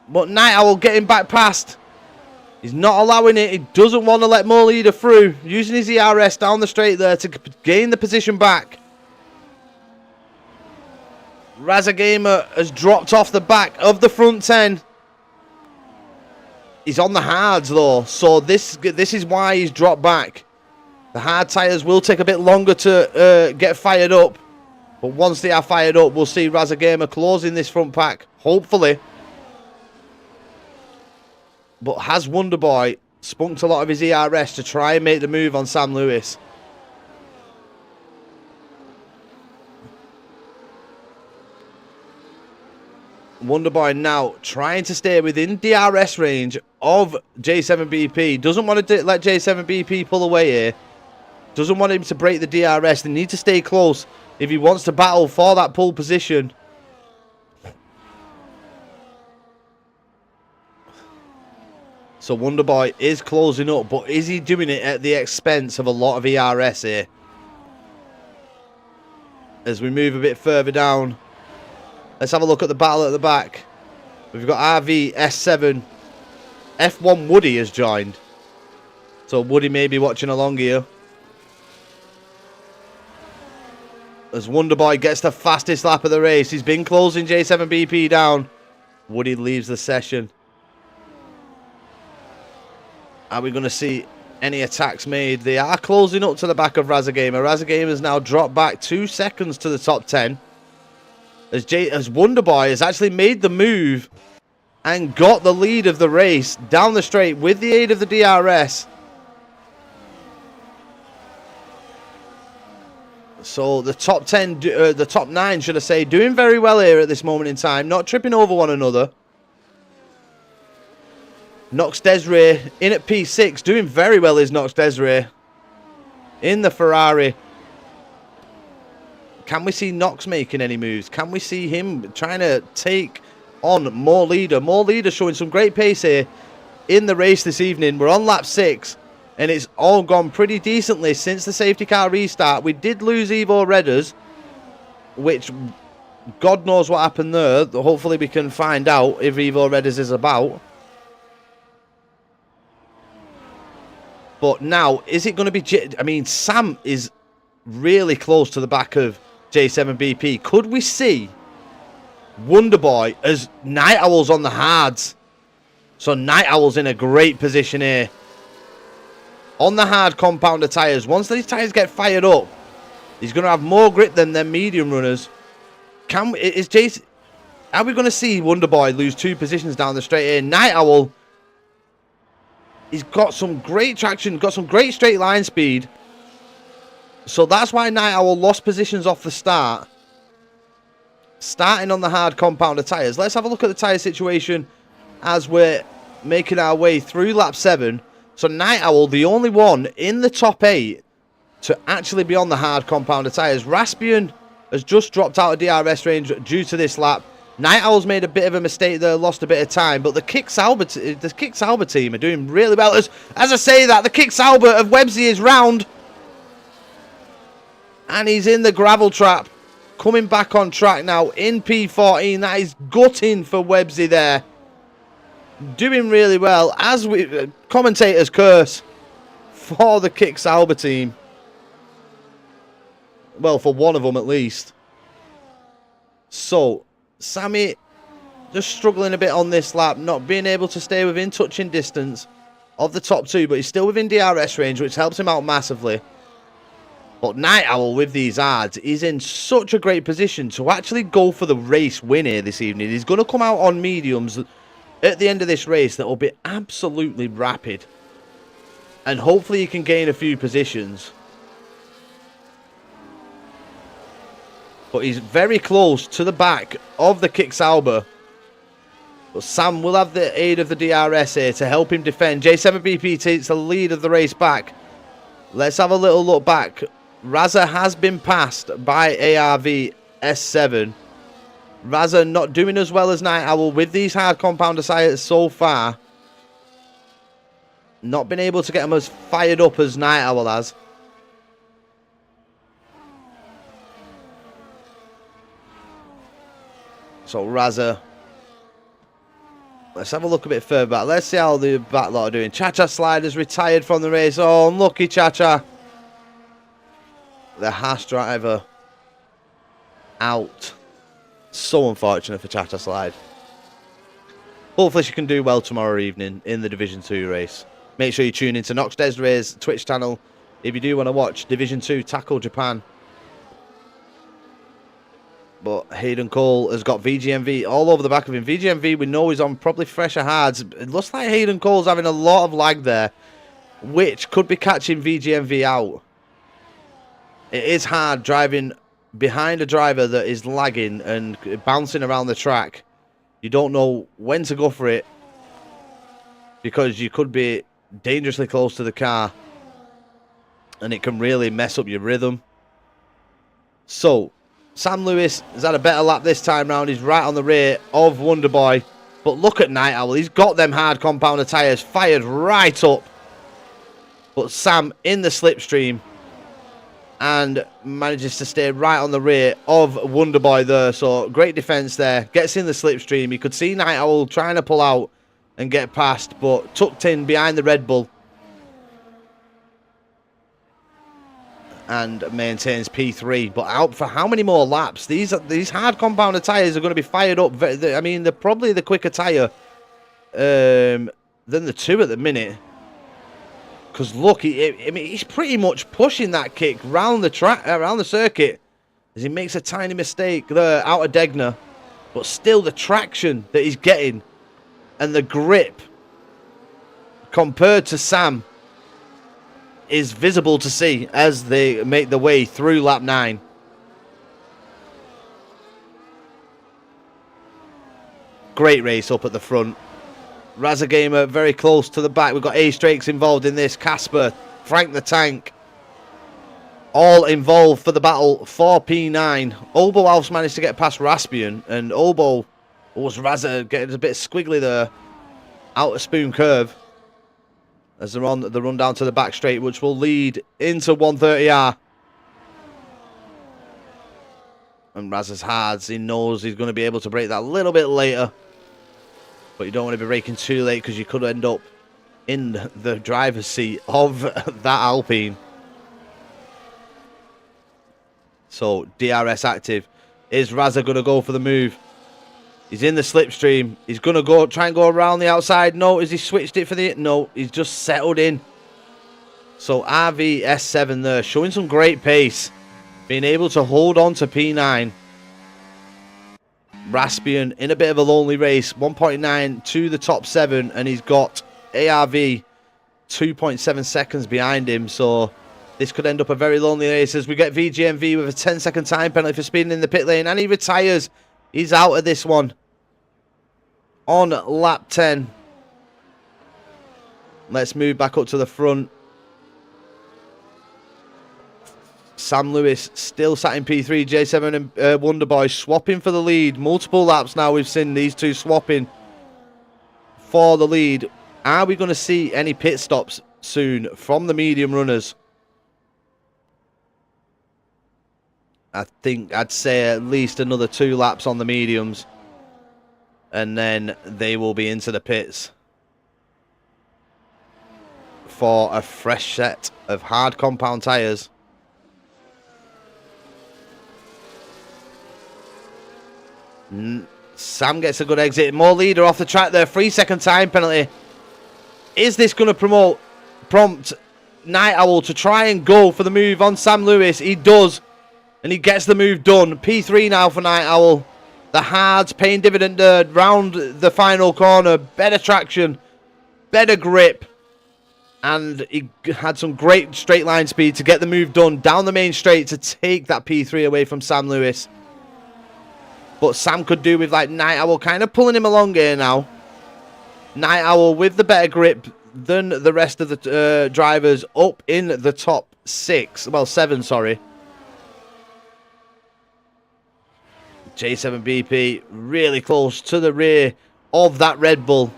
But Night Owl getting back past. He's not allowing it. He doesn't want to let More Leader through. Using his ERS down the straight there to gain the position back. Razagamer has dropped off the back of the front 10. He's on the hards though, so this is why he's dropped back. The hard tyres will take a bit longer to get fired up, but once they are fired up, we'll see Razagamer closing this front pack, hopefully. But has Wonderboy spunked a lot of his ERS to try and make the move on Sam Lewis? Wonderboy now trying to stay within DRS range of J7BP. Doesn't want to let J7BP pull away here. Doesn't want him to break the DRS. They need to stay close. if he wants to battle for that pole position. So Wonderboy is closing up, but is he doing it at the expense of a lot of ERS here? As we move a bit further down, let's have a look at the battle at the back. We've got RV, S7, F1 Woody has joined. So Woody may be watching along here. As Wonderboy gets the fastest lap of the race. He's been closing J7BP down. Woody leaves the session. Are we going to see any attacks made? They are closing up to the back of Razagamer. Razagamer has now dropped back 2 seconds to the top 10. As Wonderboy has actually made the move and got the lead of the race down the straight with the aid of the DRS. So the top 10, the top 9, should I say, doing very well here at this moment in time. Not tripping over one another. Nox Desiree in at P6. Doing very well is Nox Desiree. In the Ferrari. Can we see Nox making any moves? Can we see him trying to take on More Leader? More Leader showing some great pace here in the race this evening. We're on lap 6. And it's all gone pretty decently since the safety car restart. We did lose Evo Redders, which God knows what happened there. Hopefully we can find out if Evo Redders is about. But now, is it going to be... I mean, Sam is really close to the back of J7BP. Could we see Wonderboy as Night Owl's on the hards? So Night Owl's in a great position here. On the hard compounder tyres. Once these tyres get fired up, he's going to have more grip than their medium runners. Are we going to see Wonderboy lose 2 positions down the straight here? Night Owl... He's got some great traction, got some great straight line speed. So that's why Night Owl lost positions off the start. Starting on the hard compounder tyres. Let's have a look at the tyre situation as we're making our way through lap 7. So Night Owl, the only one in the top 8 to actually be on the hard compounder tyres. Raspian has just dropped out of DRS range due to this lap. Night Owl's made a bit of a mistake there, lost a bit of time, but the Kick Sauber team are doing really well. As I say that, the Kick Sauber of Websy is round. And he's in the gravel trap. Coming back on track now in P14. That is gutting for Websy there. Doing really well. As we commentators curse for the Kick Sauber team. Well, for one of them at least. So... Sammy just struggling a bit on this lap, not being able to stay within touching distance of the top 2, but he's still within DRS range, which helps him out massively. But Night Owl with these ads is in such a great position to actually go for the race win here this evening. He's going to come out on mediums at the end of this race that will be absolutely rapid. And hopefully he can gain a few positions. But he's very close to the back of the Kick Sauber. But Sam will have the aid of the DRS here to help him defend. J7BP takes the lead of the race back. Let's have a little look back. Raza has been passed by ARV S7. Raza not doing as well as Night Owl with these hard compounder tyres so far. Not been able to get them as fired up as Night Owl has. So Raza, let's have a look a bit further back. Let's see how the back lot are doing. Cha-Cha Sliders retired from the race. Oh, unlucky Cha-Cha. The Haas driver out. So unfortunate for Cha-Cha Slide. Hopefully she can do well tomorrow evening in the Division 2 race. Make sure you tune into Nox Desiree's Twitch channel if you do want to watch Division 2 Tackle Japan. But Hayden Cole has got VGMV all over the back of him. VGMV, we know, is on probably fresher hards. It looks like Hayden Cole's having a lot of lag there, which could be catching VGMV out. It is hard driving behind a driver that is lagging and bouncing around the track. You don't know when to go for it because you could be dangerously close to the car and it can really mess up your rhythm. So, Sam Lewis has had a better lap this time round. He's right on the rear of Wonderboy. But look at Night Owl. He's got them hard compounder tyres fired right up. But Sam in the slipstream. And manages to stay right on the rear of Wonderboy there. So, great defence there. Gets in the slipstream. You could see Night Owl trying to pull out and get past. But tucked in behind the Red Bull. And maintains P3, but out for how many more laps? These hard compounder tyres are going to be fired up. I mean, they're probably the quicker tyre than the 2 at the minute. Because look, he's pretty much pushing that kick round the track, around the circuit, as he makes a tiny mistake there out of Degner. But still, the traction that he's getting and the grip compared to Sam is visible to see as they make their way through lap 9. Great race up at the front. Razza Gamer very close to the back. We've got Ace Drakes involved in this. Casper, Frank the Tank, all involved for the battle for P9. Obo Alf's managed to get past Raspian, and Obo was Razza getting a bit squiggly there out of Spoon Curve. As they're on the run down to the back straight, which will lead into 130R. And Razza's hards. He knows he's going to be able to brake that a little bit later. But you don't want to be braking too late because you could end up in the driver's seat of that Alpine. So DRS active. Is Razza going to go for the move? He's in the slipstream. He's going to try and go around the outside. No, has he switched it for the... No, he's just settled in. So RVS7 there, showing some great pace. Being able to hold on to P9. Raspian in a bit of a lonely race. 1.9 to the top 7. And he's got ARV 2.7 seconds behind him. So this could end up a very lonely race as we get VGMV with a 10-second time penalty for speeding in the pit lane. And he retires. He's out of this one. On lap 10. Let's move back up to the front. Sam Lewis still sat in P3. J7 and Wonderboy swapping for the lead. Multiple laps now we've seen these two swapping for the lead. Are we going to see any pit stops soon from the medium runners? I think I'd say at least another 2 laps on the mediums. And then they will be into the pits for a fresh set of hard compound tyres. Sam gets a good exit. More leader off the track there. 3-second time penalty. Is this going to prompt Night Owl to try and go for the move on Sam Lewis? He does. And he gets the move done. P3 now for Night Owl. The hards paying dividend round the final corner. Better traction. Better grip. And he had some great straight line speed to get the move done down the main straight to take that P3 away from Sam Lewis. But Sam could do with like Night Owl kind of pulling him along here now. Night Owl with the better grip than the rest of the drivers up in the top 6. Well, 7, sorry. J7BP really close to the rear of that Red Bull.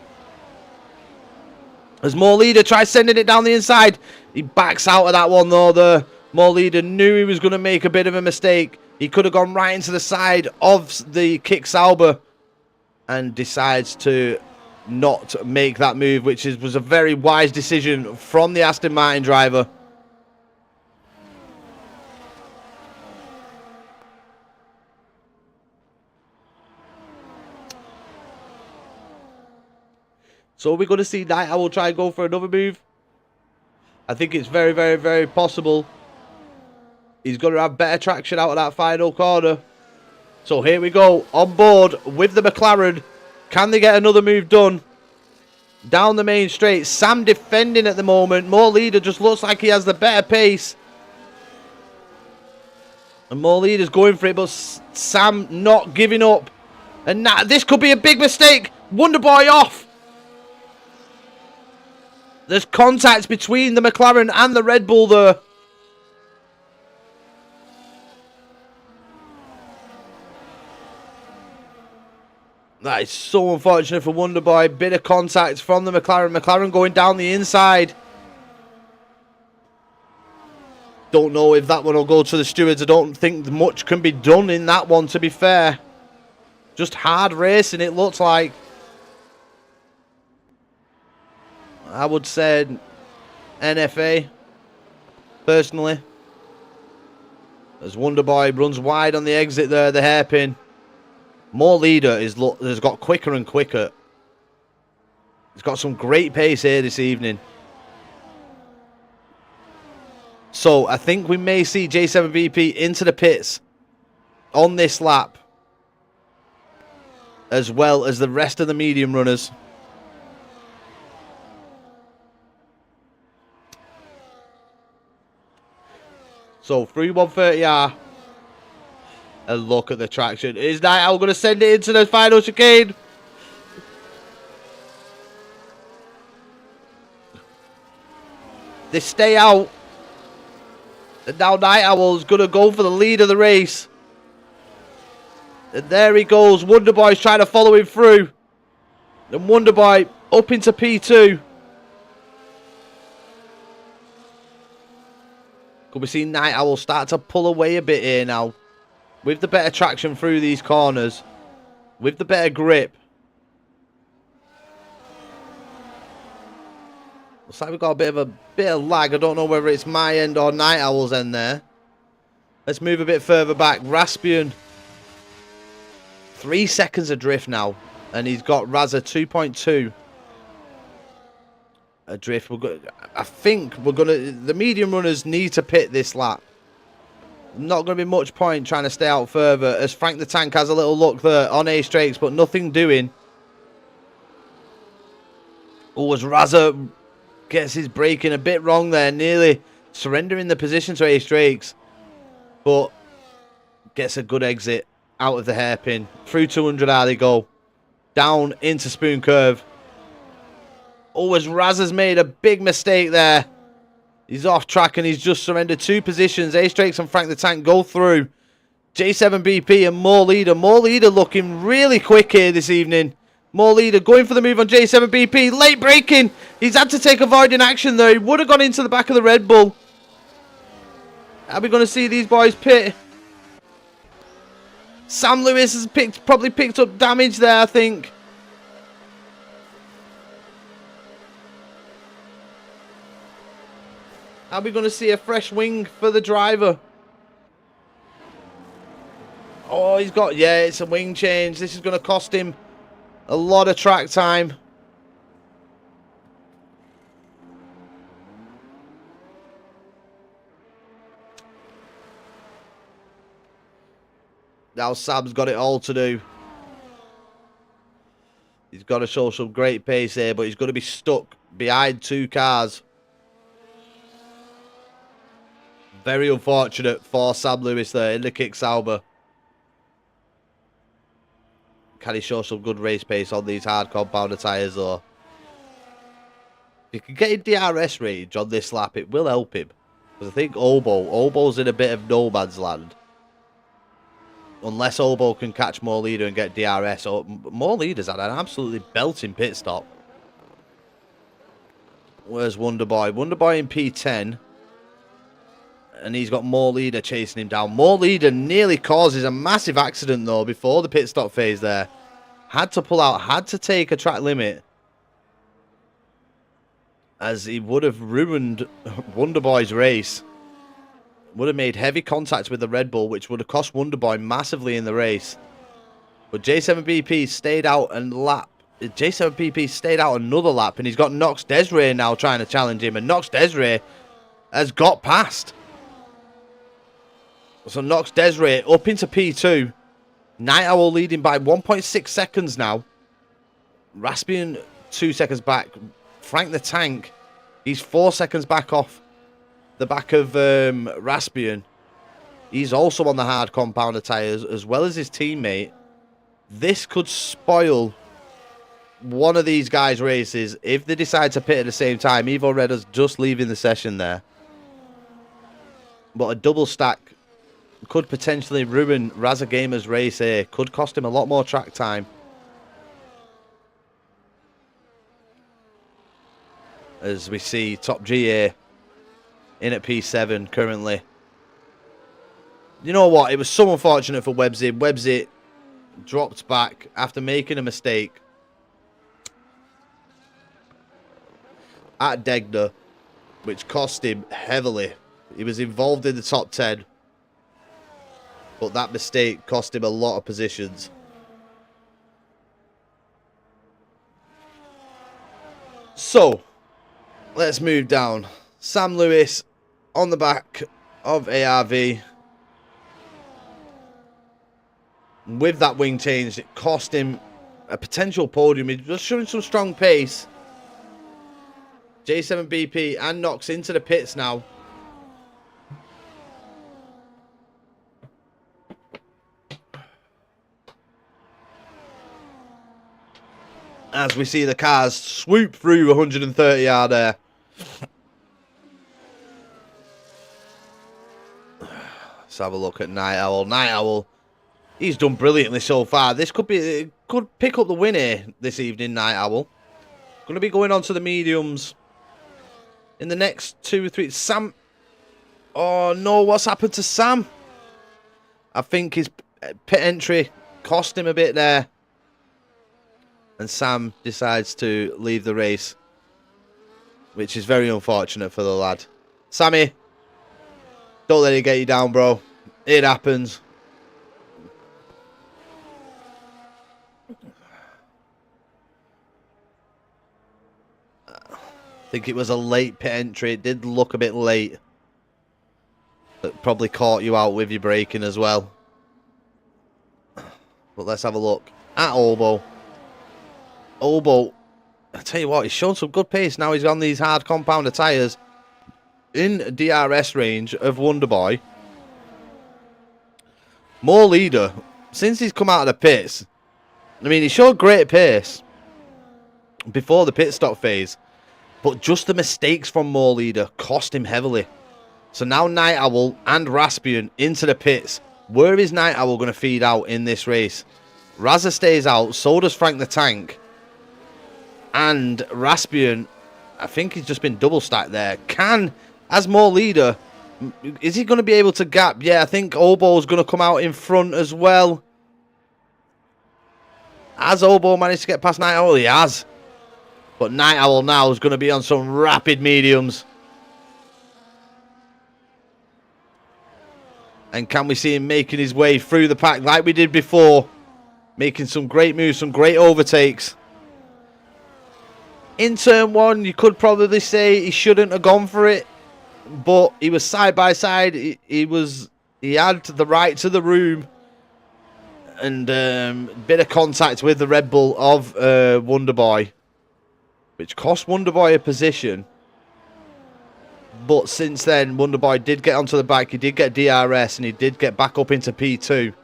As More Leader tries sending it down the inside. He backs out of that one though. The More Leader knew he was going to make a bit of a mistake. He could have gone right into the side of the Kick Sauber and decides to not make that move, which was a very wise decision from the Aston Martin driver. So are we going to see Night Owl try and go for another move? I think it's very, very, very possible. He's going to have better traction out of that final corner. So here we go. On board with the McLaren. Can they get another move done? Down the main straight. Sam defending at the moment. More Leader just looks like he has the better pace. And More Leader's going for it, but Sam not giving up. And this could be a big mistake. Wonderboy off. There's contact between the McLaren and the Red Bull there. That is so unfortunate for Wonderboy. Bit of contact from the McLaren. McLaren going down the inside. Don't know if that one will go to the stewards. I don't think much can be done in that one, to be fair. Just hard racing, it looks like. I would say NFA, personally. As Wonderboy runs wide on the exit there, the hairpin. More leader has got quicker and quicker. He's got some great pace here this evening. So I think we may see J7BP into the pits on this lap, as well as the rest of the medium runners. So through 130R. A look at the traction. Is Night Owl going to send it into the final chicane? They stay out. And now Night Owl's going to go for the lead of the race. And there he goes. Wonderboy's trying to follow him through. And Wonderboy up into P2. Could we see Night Owl start to pull away a bit here now? With the better traction through these corners. With the better grip. Looks like we've got a bit of lag. I don't know whether it's my end or Night Owl's end there. Let's move a bit further back. Raspian. 3 seconds adrift now. And he's got Razza 2.2 adrift. I think we're going to... The medium runners need to pit this lap. Not going to be much point trying to stay out further, as Frank the Tank has a little look there on A-Strakes, but nothing doing. Oh, as Razza gets his braking a bit wrong there, nearly surrendering the position to A-Strakes, but gets a good exit out of the hairpin. Through 200R they go, down into Spoon Curve. Oh, as Razza's made a big mistake there. He's off track and he's just surrendered 2 positions. A-Strakes and Frank the Tank go through. J7BP and More Leader. More Leader looking really quick here this evening. More Leader going for the move on J7BP. Late braking. He's had to take avoiding action though. He would have gone into the back of the Red Bull. Are we going to see these boys pit? Sam Lewis has probably picked up damage there, I think. Are we going to see a fresh wing for the driver? Oh, he's got... Yeah, it's a wing change. This is going to cost him a lot of track time. Now Sam's got it all to do. He's got to show some great pace here, but he's going to be stuck behind 2 cars. Very unfortunate for Sam Lewis there in the Kick Sauber. Can he show some good race pace on these hard compounder tyres though? If he can get in DRS range on this lap, it will help him. Because I think Obo's in a bit of no man's land. Unless Obo can catch More Leader and get DRS. More Leader's had an absolutely belting pit stop. Where's Wonderboy? Wonderboy in P10. And he's got More Leader chasing him down. More Leader nearly causes a massive accident though before the pit stop phase there. Had to pull out, had to take a track limit. As he would have ruined Wonderboy's race. Would have made heavy contact with the Red Bull, which would have cost Wonderboy massively in the race. But J7BP stayed out and lap. J7BP stayed out another lap, and he's got Nox Desiree now trying to challenge him. And Nox Desiree has got past. So Nox Desiree up into P2. Night Owl leading by 1.6 seconds now. Raspian 2 seconds back. Frank the Tank, he's 4 seconds back off the back of Raspian. He's also on the hard compounder tyres as well as his teammate. This could spoil one of these guys' races if they decide to pit at the same time. Evo Redder's just leaving the session there. But a double stack could potentially ruin Razza Gamer's race here. Could cost him a lot more track time. as we see Top G here in at P7 currently. You know what? It was so unfortunate for Websy. Websy dropped back after making a mistake at Degner, which cost him heavily. He was involved in the top 10, but that mistake cost him a lot of positions. So, let's move down. Sam Lewis on the back of ARV. With that wing change, it cost him a potential podium. He was showing some strong pace. J7BP and Nox into the pits now. As we see the cars swoop through 130 yard there. Let's have a look at Night Owl. Night Owl, he's done brilliantly so far. This could pick up the win here this evening, Night Owl. Going to be going on to the mediums in the next 2 or 3. Sam. Oh no, what's happened to Sam? I think his pit entry cost him a bit there. And Sam decides to leave the race, which is very unfortunate for the lad. Sammy, don't let it get you down, bro. It happens. I think it was a late pit entry. It did look a bit late. That probably caught you out with your braking as well. But let's have a look at Obo. Obo, I tell you what, he's shown some good pace. Now he's on these hard compounder tyres in DRS range of Wonderboy. More leader, since he's come out of the pits, I mean, he showed great pace before the pit stop phase, but just the mistakes from More Leader cost him heavily. So now Night Owl and Raspian into the pits. Where is Night Owl going to feed out in this race? Razza stays out, so does Frank the Tank. And Raspian, I think he's just been double stacked there. As More Leader, is he going to be able to gap? Yeah, I think Obo's going to come out in front as well. Has Obo managed to get past Night Owl? He has. But Night Owl now is going to be on some rapid mediums. And can we see him making his way through the pack like we did before? Making some great moves, some great overtakes. In turn one, you could probably say he shouldn't have gone for it. But he was side by side. He had the right to the room. And bit of contact with the Red Bull of Wonderboy. Which cost Wonderboy a position. But since then, Wonderboy did get onto the back. He did get DRS and he did get back up into P2.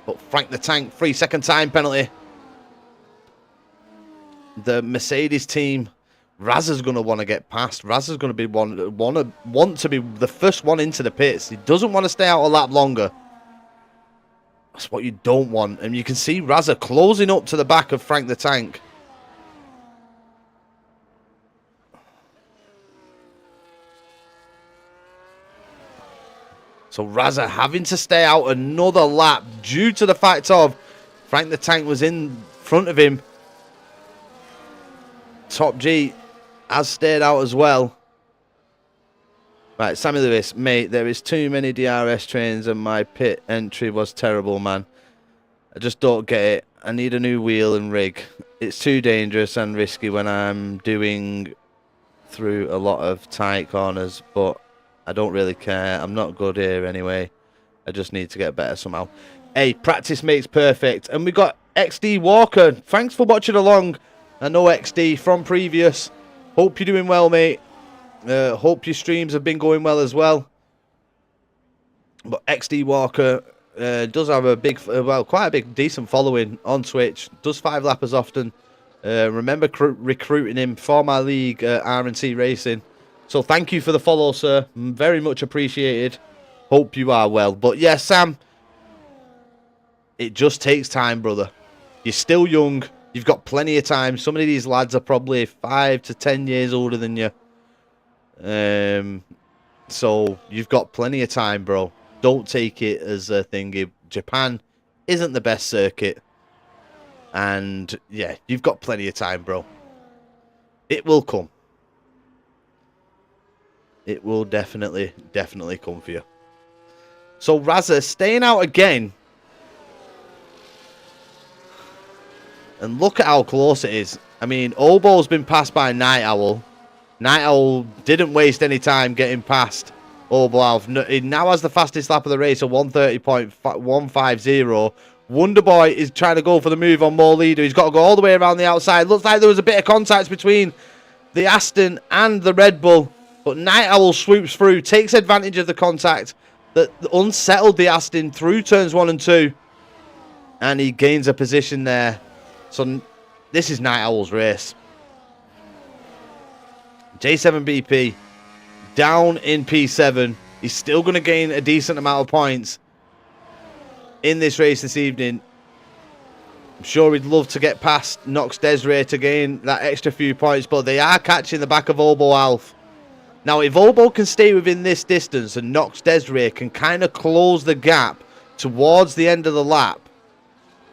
But Frank the Tank, 3-second time penalty. The Mercedes team, Razza's going to want to get past. Razza's going to be want to be the first one into the pits. He doesn't want to stay out a lap longer. That's what you don't want. And you can see Razza closing up to the back of Frank the Tank. So Razza having to stay out another lap due to the fact of Frank the Tank was in front of him. Top G has stayed out as well. Right, Sammy Lewis, mate, there is too many DRS trains and my pit entry was terrible, man. I just don't get it. I need a new wheel and rig. It's too dangerous and risky when I'm doing through a lot of tight corners, but I don't really care. I'm not good here anyway. I just need to get better somehow. Hey, practice makes perfect. And we got XD Walker. Thanks for watching along. I know XD from previous. Hope you're doing well, mate. Hope your streams have been going well as well. But XD Walker does have a big, quite a big, decent following on Twitch. Does 5 lappers often. Remember recruiting him for my league, RNC Racing. So thank you for the follow, sir. Very much appreciated. Hope you are well. But yeah, Sam, it just takes time, brother. You're still young. You've got plenty of time. Some of these lads are probably 5 to 10 years older than you. So you've got plenty of time, bro. Don't take it as a thing. Japan isn't the best circuit. And yeah, you've got plenty of time, bro. It will come. It will definitely come for you. So Razza staying out again. And look at how close it is. I mean, Obo's been passed by Night Owl. Night Owl didn't waste any time getting past Obo Alf. He now has the fastest lap of the race, a 1:30.150. Wonderboy is trying to go for the move on More Leader. He's got to go all the way around the outside. Looks like there was a bit of contact between the Aston and the Red Bull. But Night Owl swoops through, takes advantage of the contact that unsettled the Aston through turns 1 and 2. And he gains a position there. So this is Night Owl's race. J7BP down in P7. He's still going to gain a decent amount of points in this race this evening. I'm sure he'd love to get past Nox Desiree to gain that extra few points, but they are catching the back of Obo Alf. Now, if Obo can stay within this distance and Nox Desiree can kind of close the gap towards the end of the lap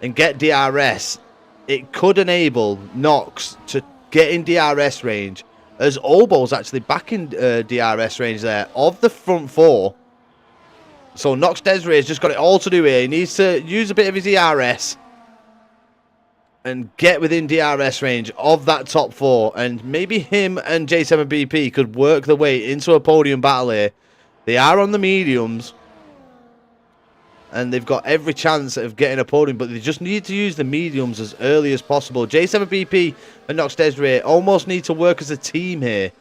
and get DRS, it could enable Nox to get in DRS range, as Obo's actually back in DRS range there of the front 4. So Nox Desiree has just got it all to do here. He needs to use a bit of his ERS and get within DRS range of that top 4. And maybe him and J7BP could work their way into a podium battle here. They are on the mediums. And they've got every chance of getting a podium, but they just need to use the mediums as early as possible. J7BP and Nox Desiree almost need to work as a team here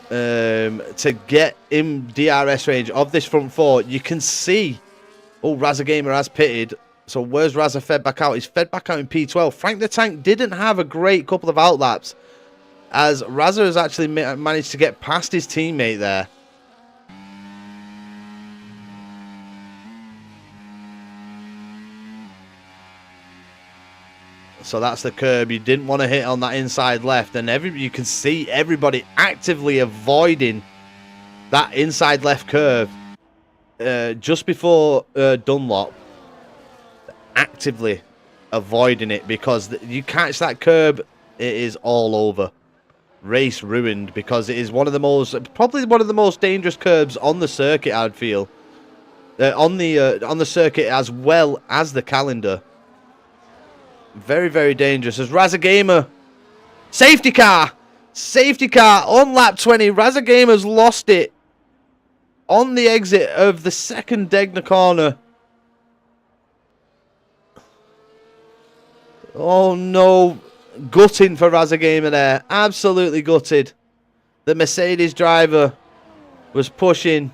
to get in DRS range of this front 4. You can see, oh, Razza Gamer has pitted. So where's Razza fed back out? He's fed back out in P12. Frank the Tank didn't have a great couple of outlaps, as Razza has actually managed to get past his teammate there. So that's the curb. You didn't want to hit on that inside left. And you can see everybody actively avoiding that inside left curve just before Dunlop. Actively avoiding it, because you catch that curb, it is all over. Race ruined, because it is probably one of the most dangerous curbs on the circuit, I'd feel. On the circuit as well as the calendar. Very, very dangerous. As Razza Gamer, safety car on lap 20. Razza Gamer's lost it on the exit of the second Degner corner. Oh no, gutting for Razza Gamer there. Absolutely gutted. The Mercedes driver was pushing,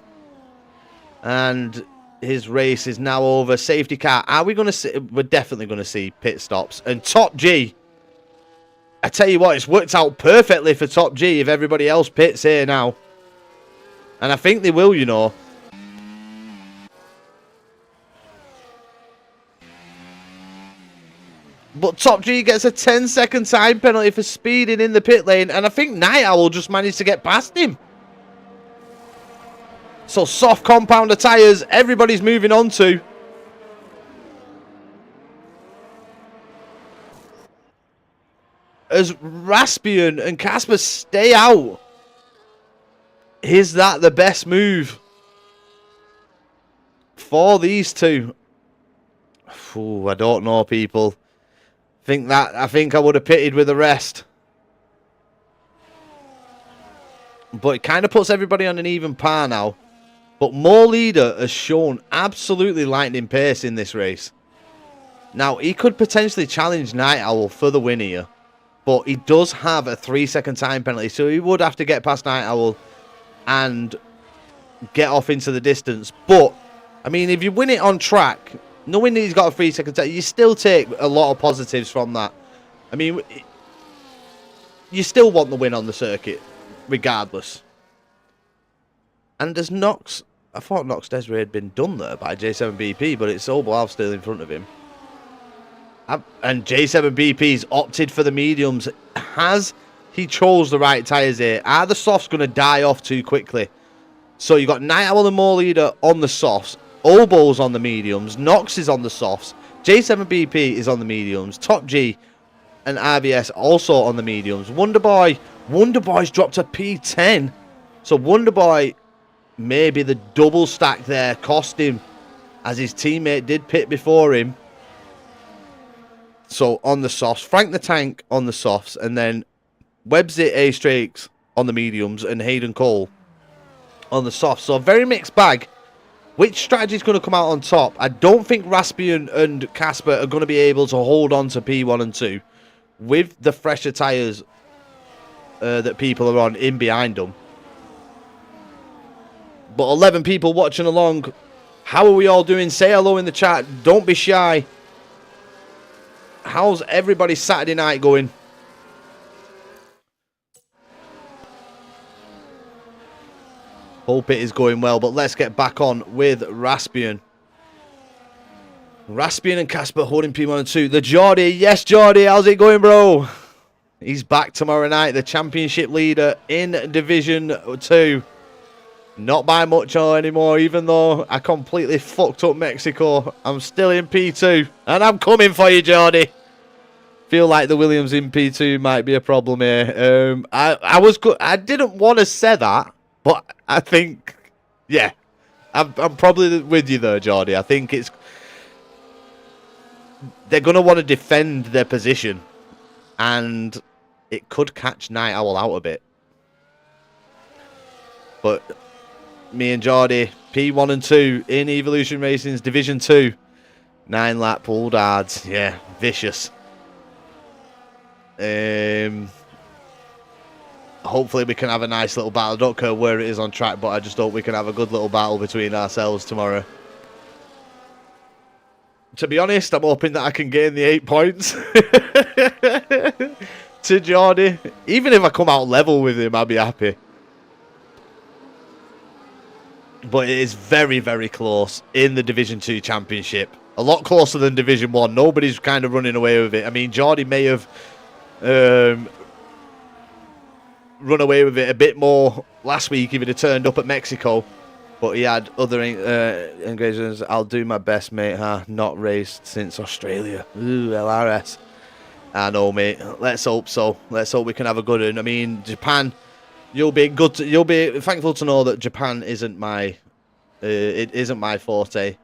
and his race is now over. Safety car. Are we going to see? We're definitely going to see pit stops. And Top G, I tell you what, it's worked out perfectly for Top G if everybody else pits here now. And I think they will, you know. But Top G gets a 10-second time penalty for speeding in the pit lane. And I think Night Owl just managed to get past him. So soft compounder tyres, everybody's moving on to. As Raspian and Casper stay out. Is that the best move for these two? Ooh, I don't know, people. I think I would have pitted with the rest. But it kind of puts everybody on an even par now. But More Leader has shown absolutely lightning pace in this race. Now, he could potentially challenge Night Owl for the win here. But he does have a 3-second time penalty. So he would have to get past Night Owl and get off into the distance. But, I mean, if you win it on track, knowing that he's got a 3-second time, you still take a lot of positives from that. I mean, you still want the win on the circuit, regardless. And there's Nox. I thought Nox Desiree had been done there by J7BP, but it's Obo Alf still in front of him. And J7BP's opted for the mediums. Has he chose the right tyres here? Are the softs going to die off too quickly? So you got Night Owl and More Leader on the softs. Obo's on the mediums. Nox is on the softs. J7BP is on the mediums. Top G and RBS also on the mediums. Wonderboy's dropped a P10. So Wonderboy, maybe the double stack there cost him, as his teammate did pit before him. So on the softs, Frank the Tank on the softs, and then Webzit A-Strakes on the mediums, and Hayden Cole on the softs. So a very mixed bag. Which strategy is going to come out on top? I don't think Raspian and Casper are going to be able to hold on to P1 and 2 with the fresher tyres that people are on in behind them. But 11 people watching along. How are we all doing? Say hello in the chat. Don't be shy. How's everybody's Saturday night going? Hope it is going well, but let's get back on with Raspian. Raspian and Casper holding P1 and 2. The Geordie. Yes, Geordie. How's it going, bro? He's back tomorrow night. The championship leader in Division 2. Not by much anymore, even though I completely fucked up Mexico. I'm still in P2, and I'm coming for you, Geordie. Feel like the Williams in P2 might be a problem here. I didn't want to say that, but I think, yeah, I'm probably with you there, Geordie. I think they're going to want to defend their position, and it could catch Night Owl out a bit. But me and Geordie, P1 and 2 in Evolution Racing's Division 2. 9-lap pulled hards. Yeah, vicious. Hopefully we can have a nice little battle. I don't care where it is on track, but I just hope we can have a good little battle between ourselves tomorrow. To be honest, I'm hoping that I can gain the 8 points to Geordie. Even if I come out level with him, I'll be happy. But it is very, very close in the Division 2 Championship. A lot closer than Division 1. Nobody's kind of running away with it. I mean, Geordie may have run away with it a bit more last week if he'd have turned up at Mexico. But he had other engagements. I'll do my best, mate. Not raced since Australia. Ooh, LRS. I know, mate. Let's hope so. Let's hope we can have a good one. I mean, Japan... You'll be thankful to know that Japan isn't my, it isn't my forte.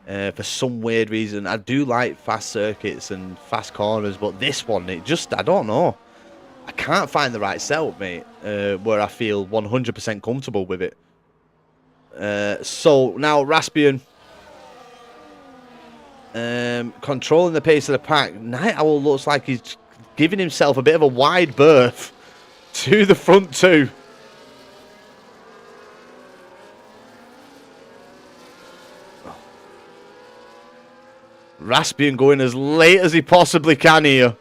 For some weird reason, I do like fast circuits and fast corners, but this one, I don't know. I can't find the right setup, mate, where I feel 100% comfortable with it. So now Raspian, controlling the pace of the pack. Night Owl looks like he's giving himself a bit of a wide berth to the front two. Raspian going as late as he possibly can here.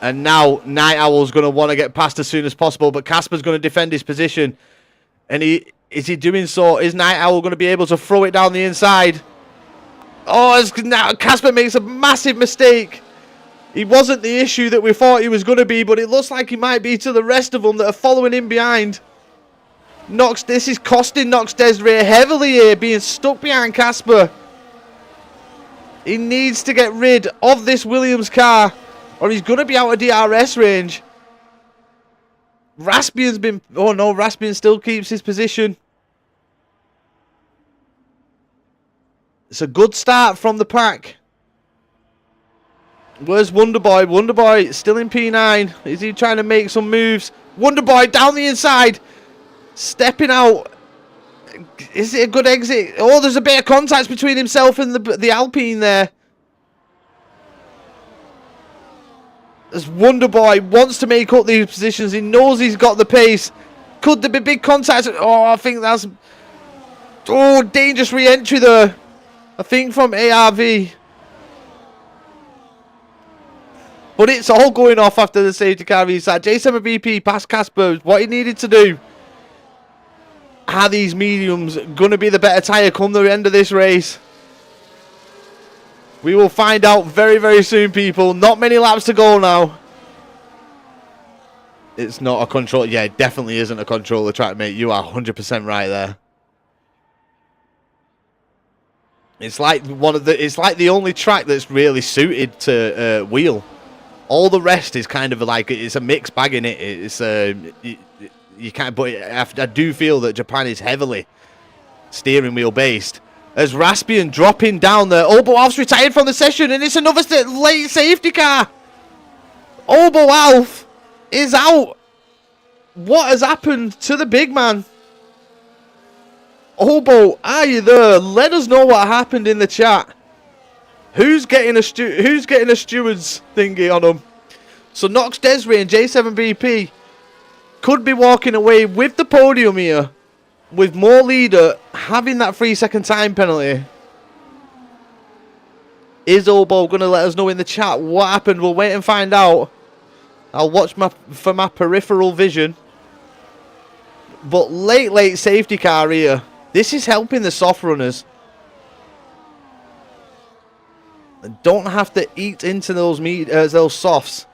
And now Night Owl's going to want to get past as soon as possible, but Casper's going to defend his position. And is he doing so? Is Night Owl going to be able to throw it down the inside? Oh, now Casper makes a massive mistake. He wasn't the issue that we thought he was going to be, but it looks like he might be to the rest of them that are following him behind. This is costing Nox Desiree heavily here, being stuck behind Casper. He needs to get rid of this Williams car, or he's going to be out of DRS range. Raspian's been... Oh no, Raspian still keeps his position. It's a good start from the pack. Where's Wonderboy? Wonderboy still in P9. Is he trying to make some moves? Wonderboy down the inside. Stepping out. Is it a good exit? Oh, there's a bit of contact between himself and the Alpine there. As Wonderboy wants to make up these positions. He knows he's got the pace. Could there be big contact? Oh, I think that's... Oh, dangerous re-entry there. I think from ARV. But it's all going off after the safety car restart. J7BP past Casper. What he needed to do. Are these mediums going to be the better tyre come the end of this race? We will find out very, very soon, people. Not many laps to go now. It's not a control. Yeah, it definitely isn't a controller track, mate. You are 100% right there. It's like it's like the only track that's really suited to wheel. All the rest is kind of like, it's a mixed bag in it. It's you can't. But I do feel that Japan is heavily steering wheel based. As Raspian dropping down there, Obo Alf's retired from the session, and it's another late safety car. Obo Alf is out. What has happened to the big man? Obo, are you there? Let us know what happened in the chat. Who's getting a steward's thingy on them? So Nox Desri and J7BP could be walking away with the podium here, with more leader having that 3-second time penalty. Is Obo going to let us know in the chat what happened? We'll wait and find out. I'll watch for my peripheral vision. But late safety car here. This is helping the soft runners. Don't have to eat into those softs.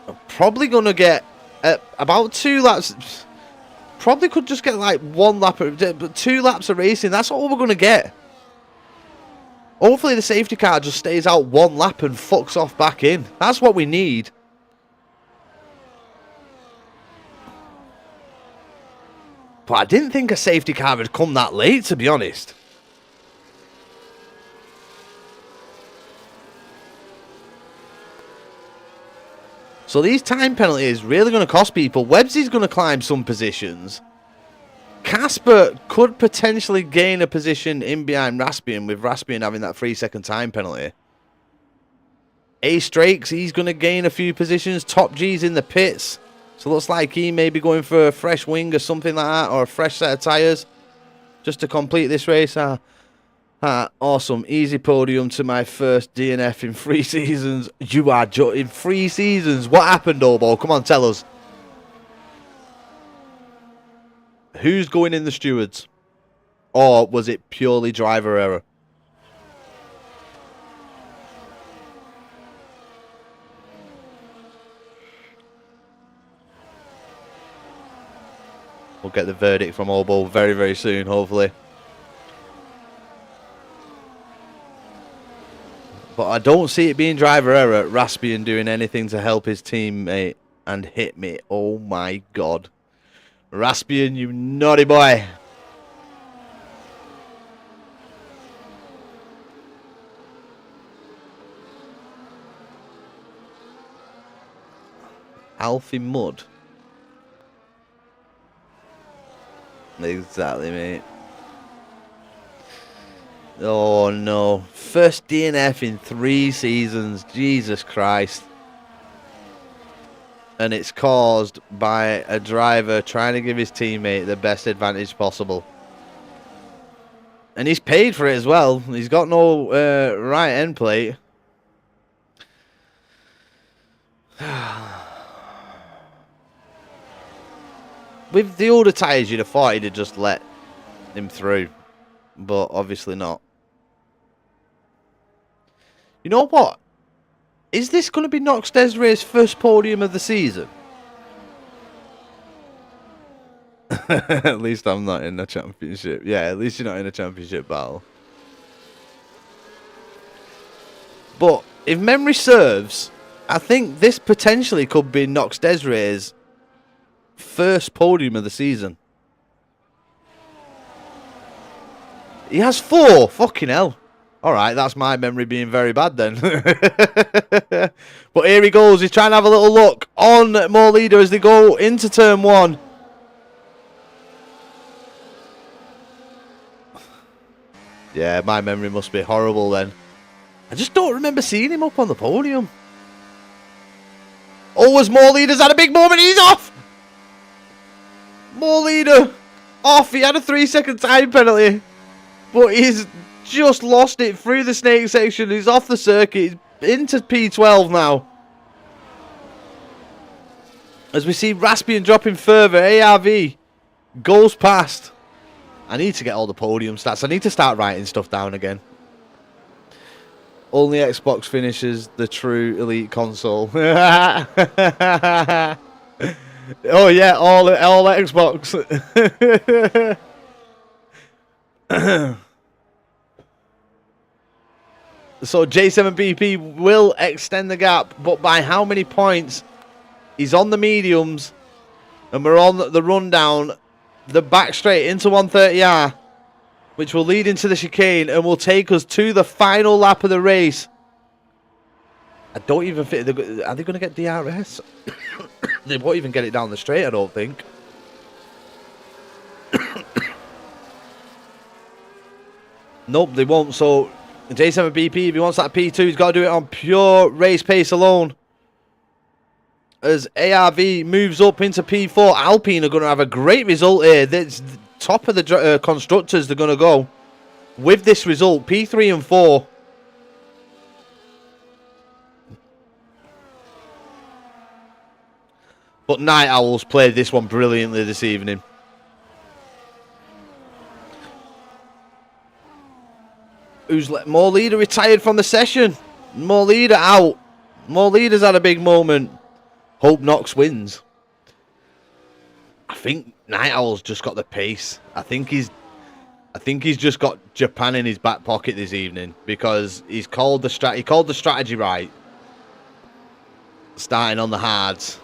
I'm probably going to get about 2 laps. Probably could just get like 1 lap, but 2 laps of racing. That's all we're going to get. Hopefully the safety car just stays out 1 lap and fucks off back in. That's what we need. But I didn't think a safety car had come that late, to be honest. So these time penalties really going to cost people. Webbsy's going to climb some positions. Casper could potentially gain a position in behind Raspian, with Raspian having that 3-second time penalty. Ace Drakes, he's going to gain a few positions. Top G's in the pits. So looks like he may be going for a fresh wing or something like that, or a fresh set of tyres, just to complete this race. Awesome. Easy podium to my first DNF in 3 seasons. You are in 3 seasons. What happened, Obo? Come on, tell us. Who's going in the stewards? Or was it purely driver error? We'll get the verdict from Obo very, very soon, hopefully. But I don't see it being driver error. Raspian doing anything to help his teammate and hit me. Oh my god. Raspian, you naughty boy. Alfie Mud. Exactly, mate. Oh no. First DNF in 3 seasons. Jesus Christ. And it's caused by a driver trying to give his teammate the best advantage possible. And he's paid for it as well. He's got no right end plate. With the older tyres, you'd have thought he'd have just let him through. But obviously not. You know what? Is this going to be Nox Desiree first podium of the season? At least I'm not in the championship. Yeah, at least you're not in a championship battle. But if memory serves, I think this potentially could be Nox Desiree's first podium of the season. He has 4. Fucking hell. Alright, that's my memory being very bad then. But here he goes. He's trying to have a little look on more leader as they go into turn 1. Yeah, my memory must be horrible then. I just don't remember seeing him up on the podium. Oh, as more leaders had a big moment. He's off. More leader off. He had a 3-second time penalty. But he's just lost it through the snake section. He's off the circuit. He's into P12 now. As we see Raspian dropping further. ARV goes past. I need to get all the podium stats. I need to start writing stuff down again. Only Xbox finishes the true elite console. Oh yeah, all Xbox. So J7BP will extend the gap, but by how many points? He's on the mediums, and we're on the rundown, the back straight into 130R, which will lead into the chicane and will take us to the final lap of the race. I don't even think... Are they going to get DRS? They won't even get it down the straight, I don't think. Nope, they won't. So J7BP, if he wants that P2, he's got to do it on pure race pace alone. As ARV moves up into P4, Alpine are going to have a great result here. That's the top of the constructors they're going to go with this result. P3 and 4. But Night Owls played this one brilliantly this evening. More Leader retired from the session. More Leader out. More Leader's had a big moment. Hope Knox wins. I think Night Owl's just got the pace. I think he's just got Japan in his back pocket this evening, because he called the strategy right. Starting on the hards.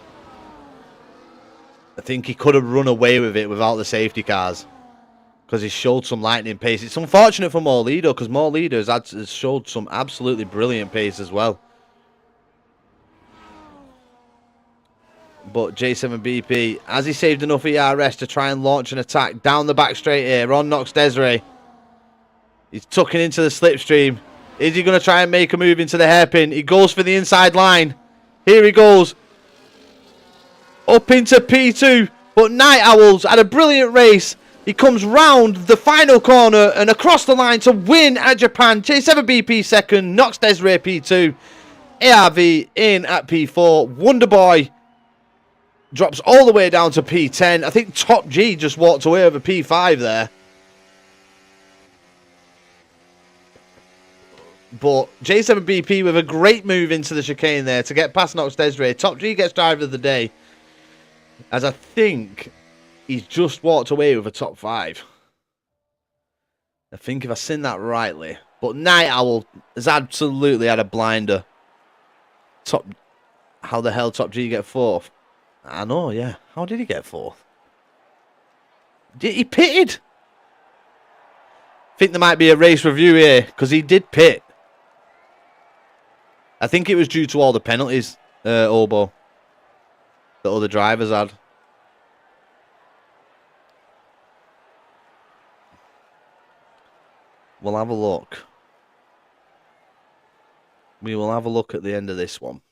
I think he could have run away with it without the safety cars, because he showed some lightning pace. It's unfortunate for Morleader, because Morleader has showed some absolutely brilliant pace as well. But J7BP, has he saved enough ERS to try and launch an attack down the back straight here on Knox Desiree? He's tucking into the slipstream. Is he going to try and make a move into the hairpin? He goes for the inside line. Here he goes. Up into P2. But Night Owls had a brilliant race. He comes round the final corner and across the line to win at Japan. J7BP second. Knox Desiree P2. ARV in at P4. Wonderboy drops all the way down to P10. I think Top G just walked away over P5 there. But J7BP with a great move into the chicane there to get past Knox Desiree. Top G gets driver of the day, as I think he's just walked away with a top 5. I think if I've seen that rightly. But Night Owl has absolutely had a blinder. How the hell Top G get 4th? I know, yeah. How did he get 4th? He pitted. I think there might be a race review here, because he did pit. I think it was due to all the penalties, Obo, that other drivers had. We'll have a look. We will have a look at the end of this one.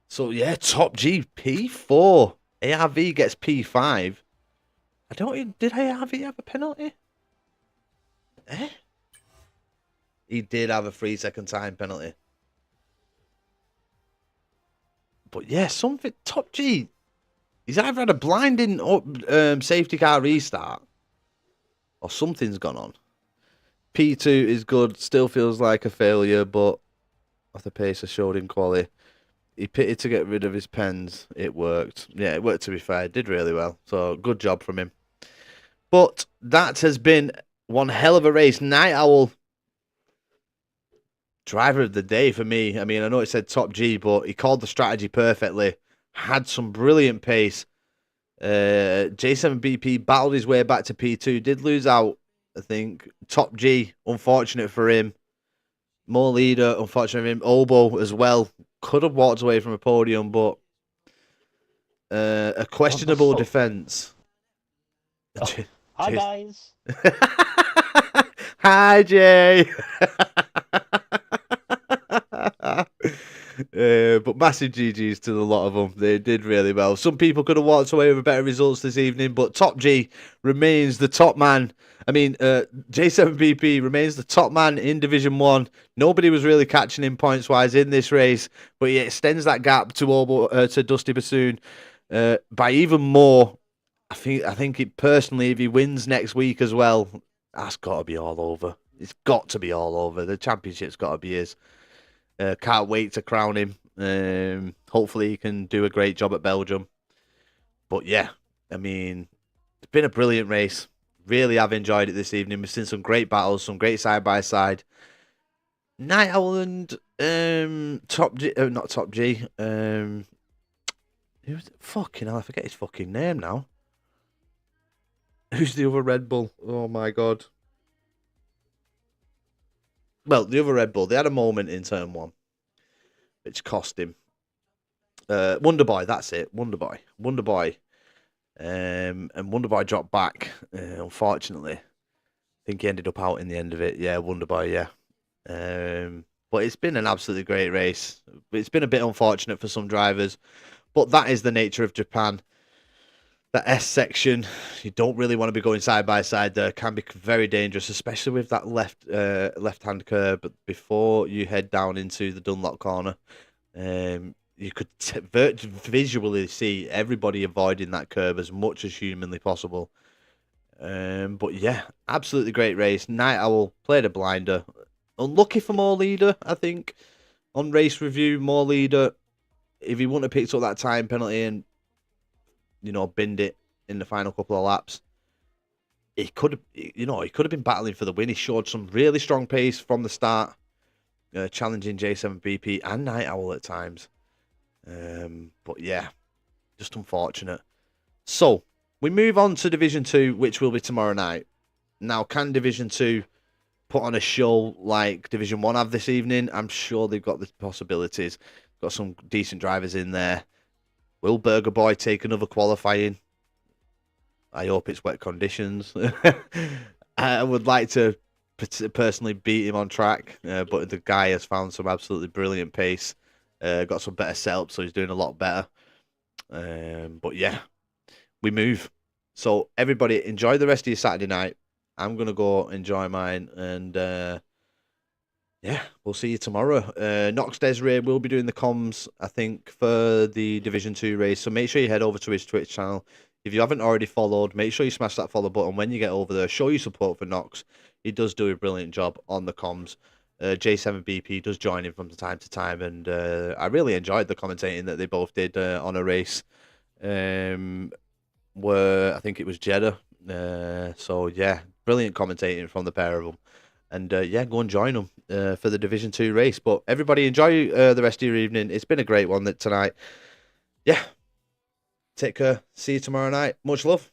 So, yeah, Top G, P4. ARV gets P5. Did ARV have a penalty? He did have a 3-second time penalty. But, yeah, something, Top G, he's either had a blinding safety car restart, or something's gone on. P2 is good, still feels like a failure, but off the pace I showed in quali. He pitted to get rid of his pens. It worked. Yeah, it worked, to be fair. It did really well. So, good job from him. But that has been one hell of a race. Night Owl, driver of the day for me. I mean, I know it said Top G, but he called the strategy perfectly. Had some brilliant pace. J7BP battled his way back to P2. Did lose out, I think. Top G, unfortunate for him. More Leader, unfortunate for him. Obo as well. Could have walked away from a podium, but a questionable defense. Oh, hi, guys. Hi, Jay. But massive GGs to a lot of them. They did really well. Some people could have walked away with better results this evening, but Top G remains the top man. I mean, J7BP remains the top man in Division 1. Nobody was really catching him points-wise in this race, but he extends that gap to Dusty Bassoon by even more. I think it personally, if he wins next week as well, that's got to be all over. It's got to be all over. The championship's got to be his. Can't wait to crown him. Hopefully he can do a great job at Belgium. But yeah, I mean, it's been a brilliant race. Really have enjoyed it this evening. We've seen some great battles, some great side-by-side. Night Owl and Top G, not Top G. Who's fucking hell? I forget his fucking name now. Who's the other Red Bull? Oh my god. Well, the other Red Bull, they had a moment in turn 1, which cost him. Wonderboy, that's it. Wonderboy. And Wonderboy dropped back, unfortunately. I think he ended up out in the end of it. Yeah, Wonderboy, yeah. But it's been an absolutely great race. It's been a bit unfortunate for some drivers, but that is the nature of Japan. The S section, you don't really want to be going side by side there. It can be very dangerous, especially with that left-hand curve. But before you head down into the Dunlop corner, you could visually see everybody avoiding that curve as much as humanly possible. But yeah, absolutely great race. Night Owl played a blinder. Unlucky for More Leader, I think. On race review, More Leader, if he wouldn't have picked up that time penalty and, binned it in the final couple of laps, he could have been battling for the win. He showed some really strong pace from the start, challenging J7BP and Night Owl at times. But yeah, just unfortunate. So, we move on to Division 2, which will be tomorrow night. Now, can Division 2 put on a show like Division 1 have this evening? I'm sure they've got the possibilities. Got some decent drivers in there. Will Burger Boy take another qualifying? I hope it's wet conditions. I would like to personally beat him on track, but the guy has found some absolutely brilliant pace. Got some better setup, so he's doing a lot better. But yeah, we move. So everybody, enjoy the rest of your Saturday night. I'm going to go enjoy mine, and yeah, we'll see you tomorrow. Nox Desiree will be doing the comms, I think, for the Division 2 race, so make sure you head over to his Twitch channel. If you haven't already followed, make sure you smash that follow button when you get over there. Show your support for Nox. He does do a brilliant job on the comms. J7BP does join him from time to time, and I really enjoyed the commentating that they both did on a race where I think it was Jeddah. So yeah, brilliant commentating from the pair of them. And yeah, go and join them for the Division 2 race. But everybody enjoy the rest of your evening. It's been a great one tonight. Yeah. Take care. See you tomorrow night. Much love.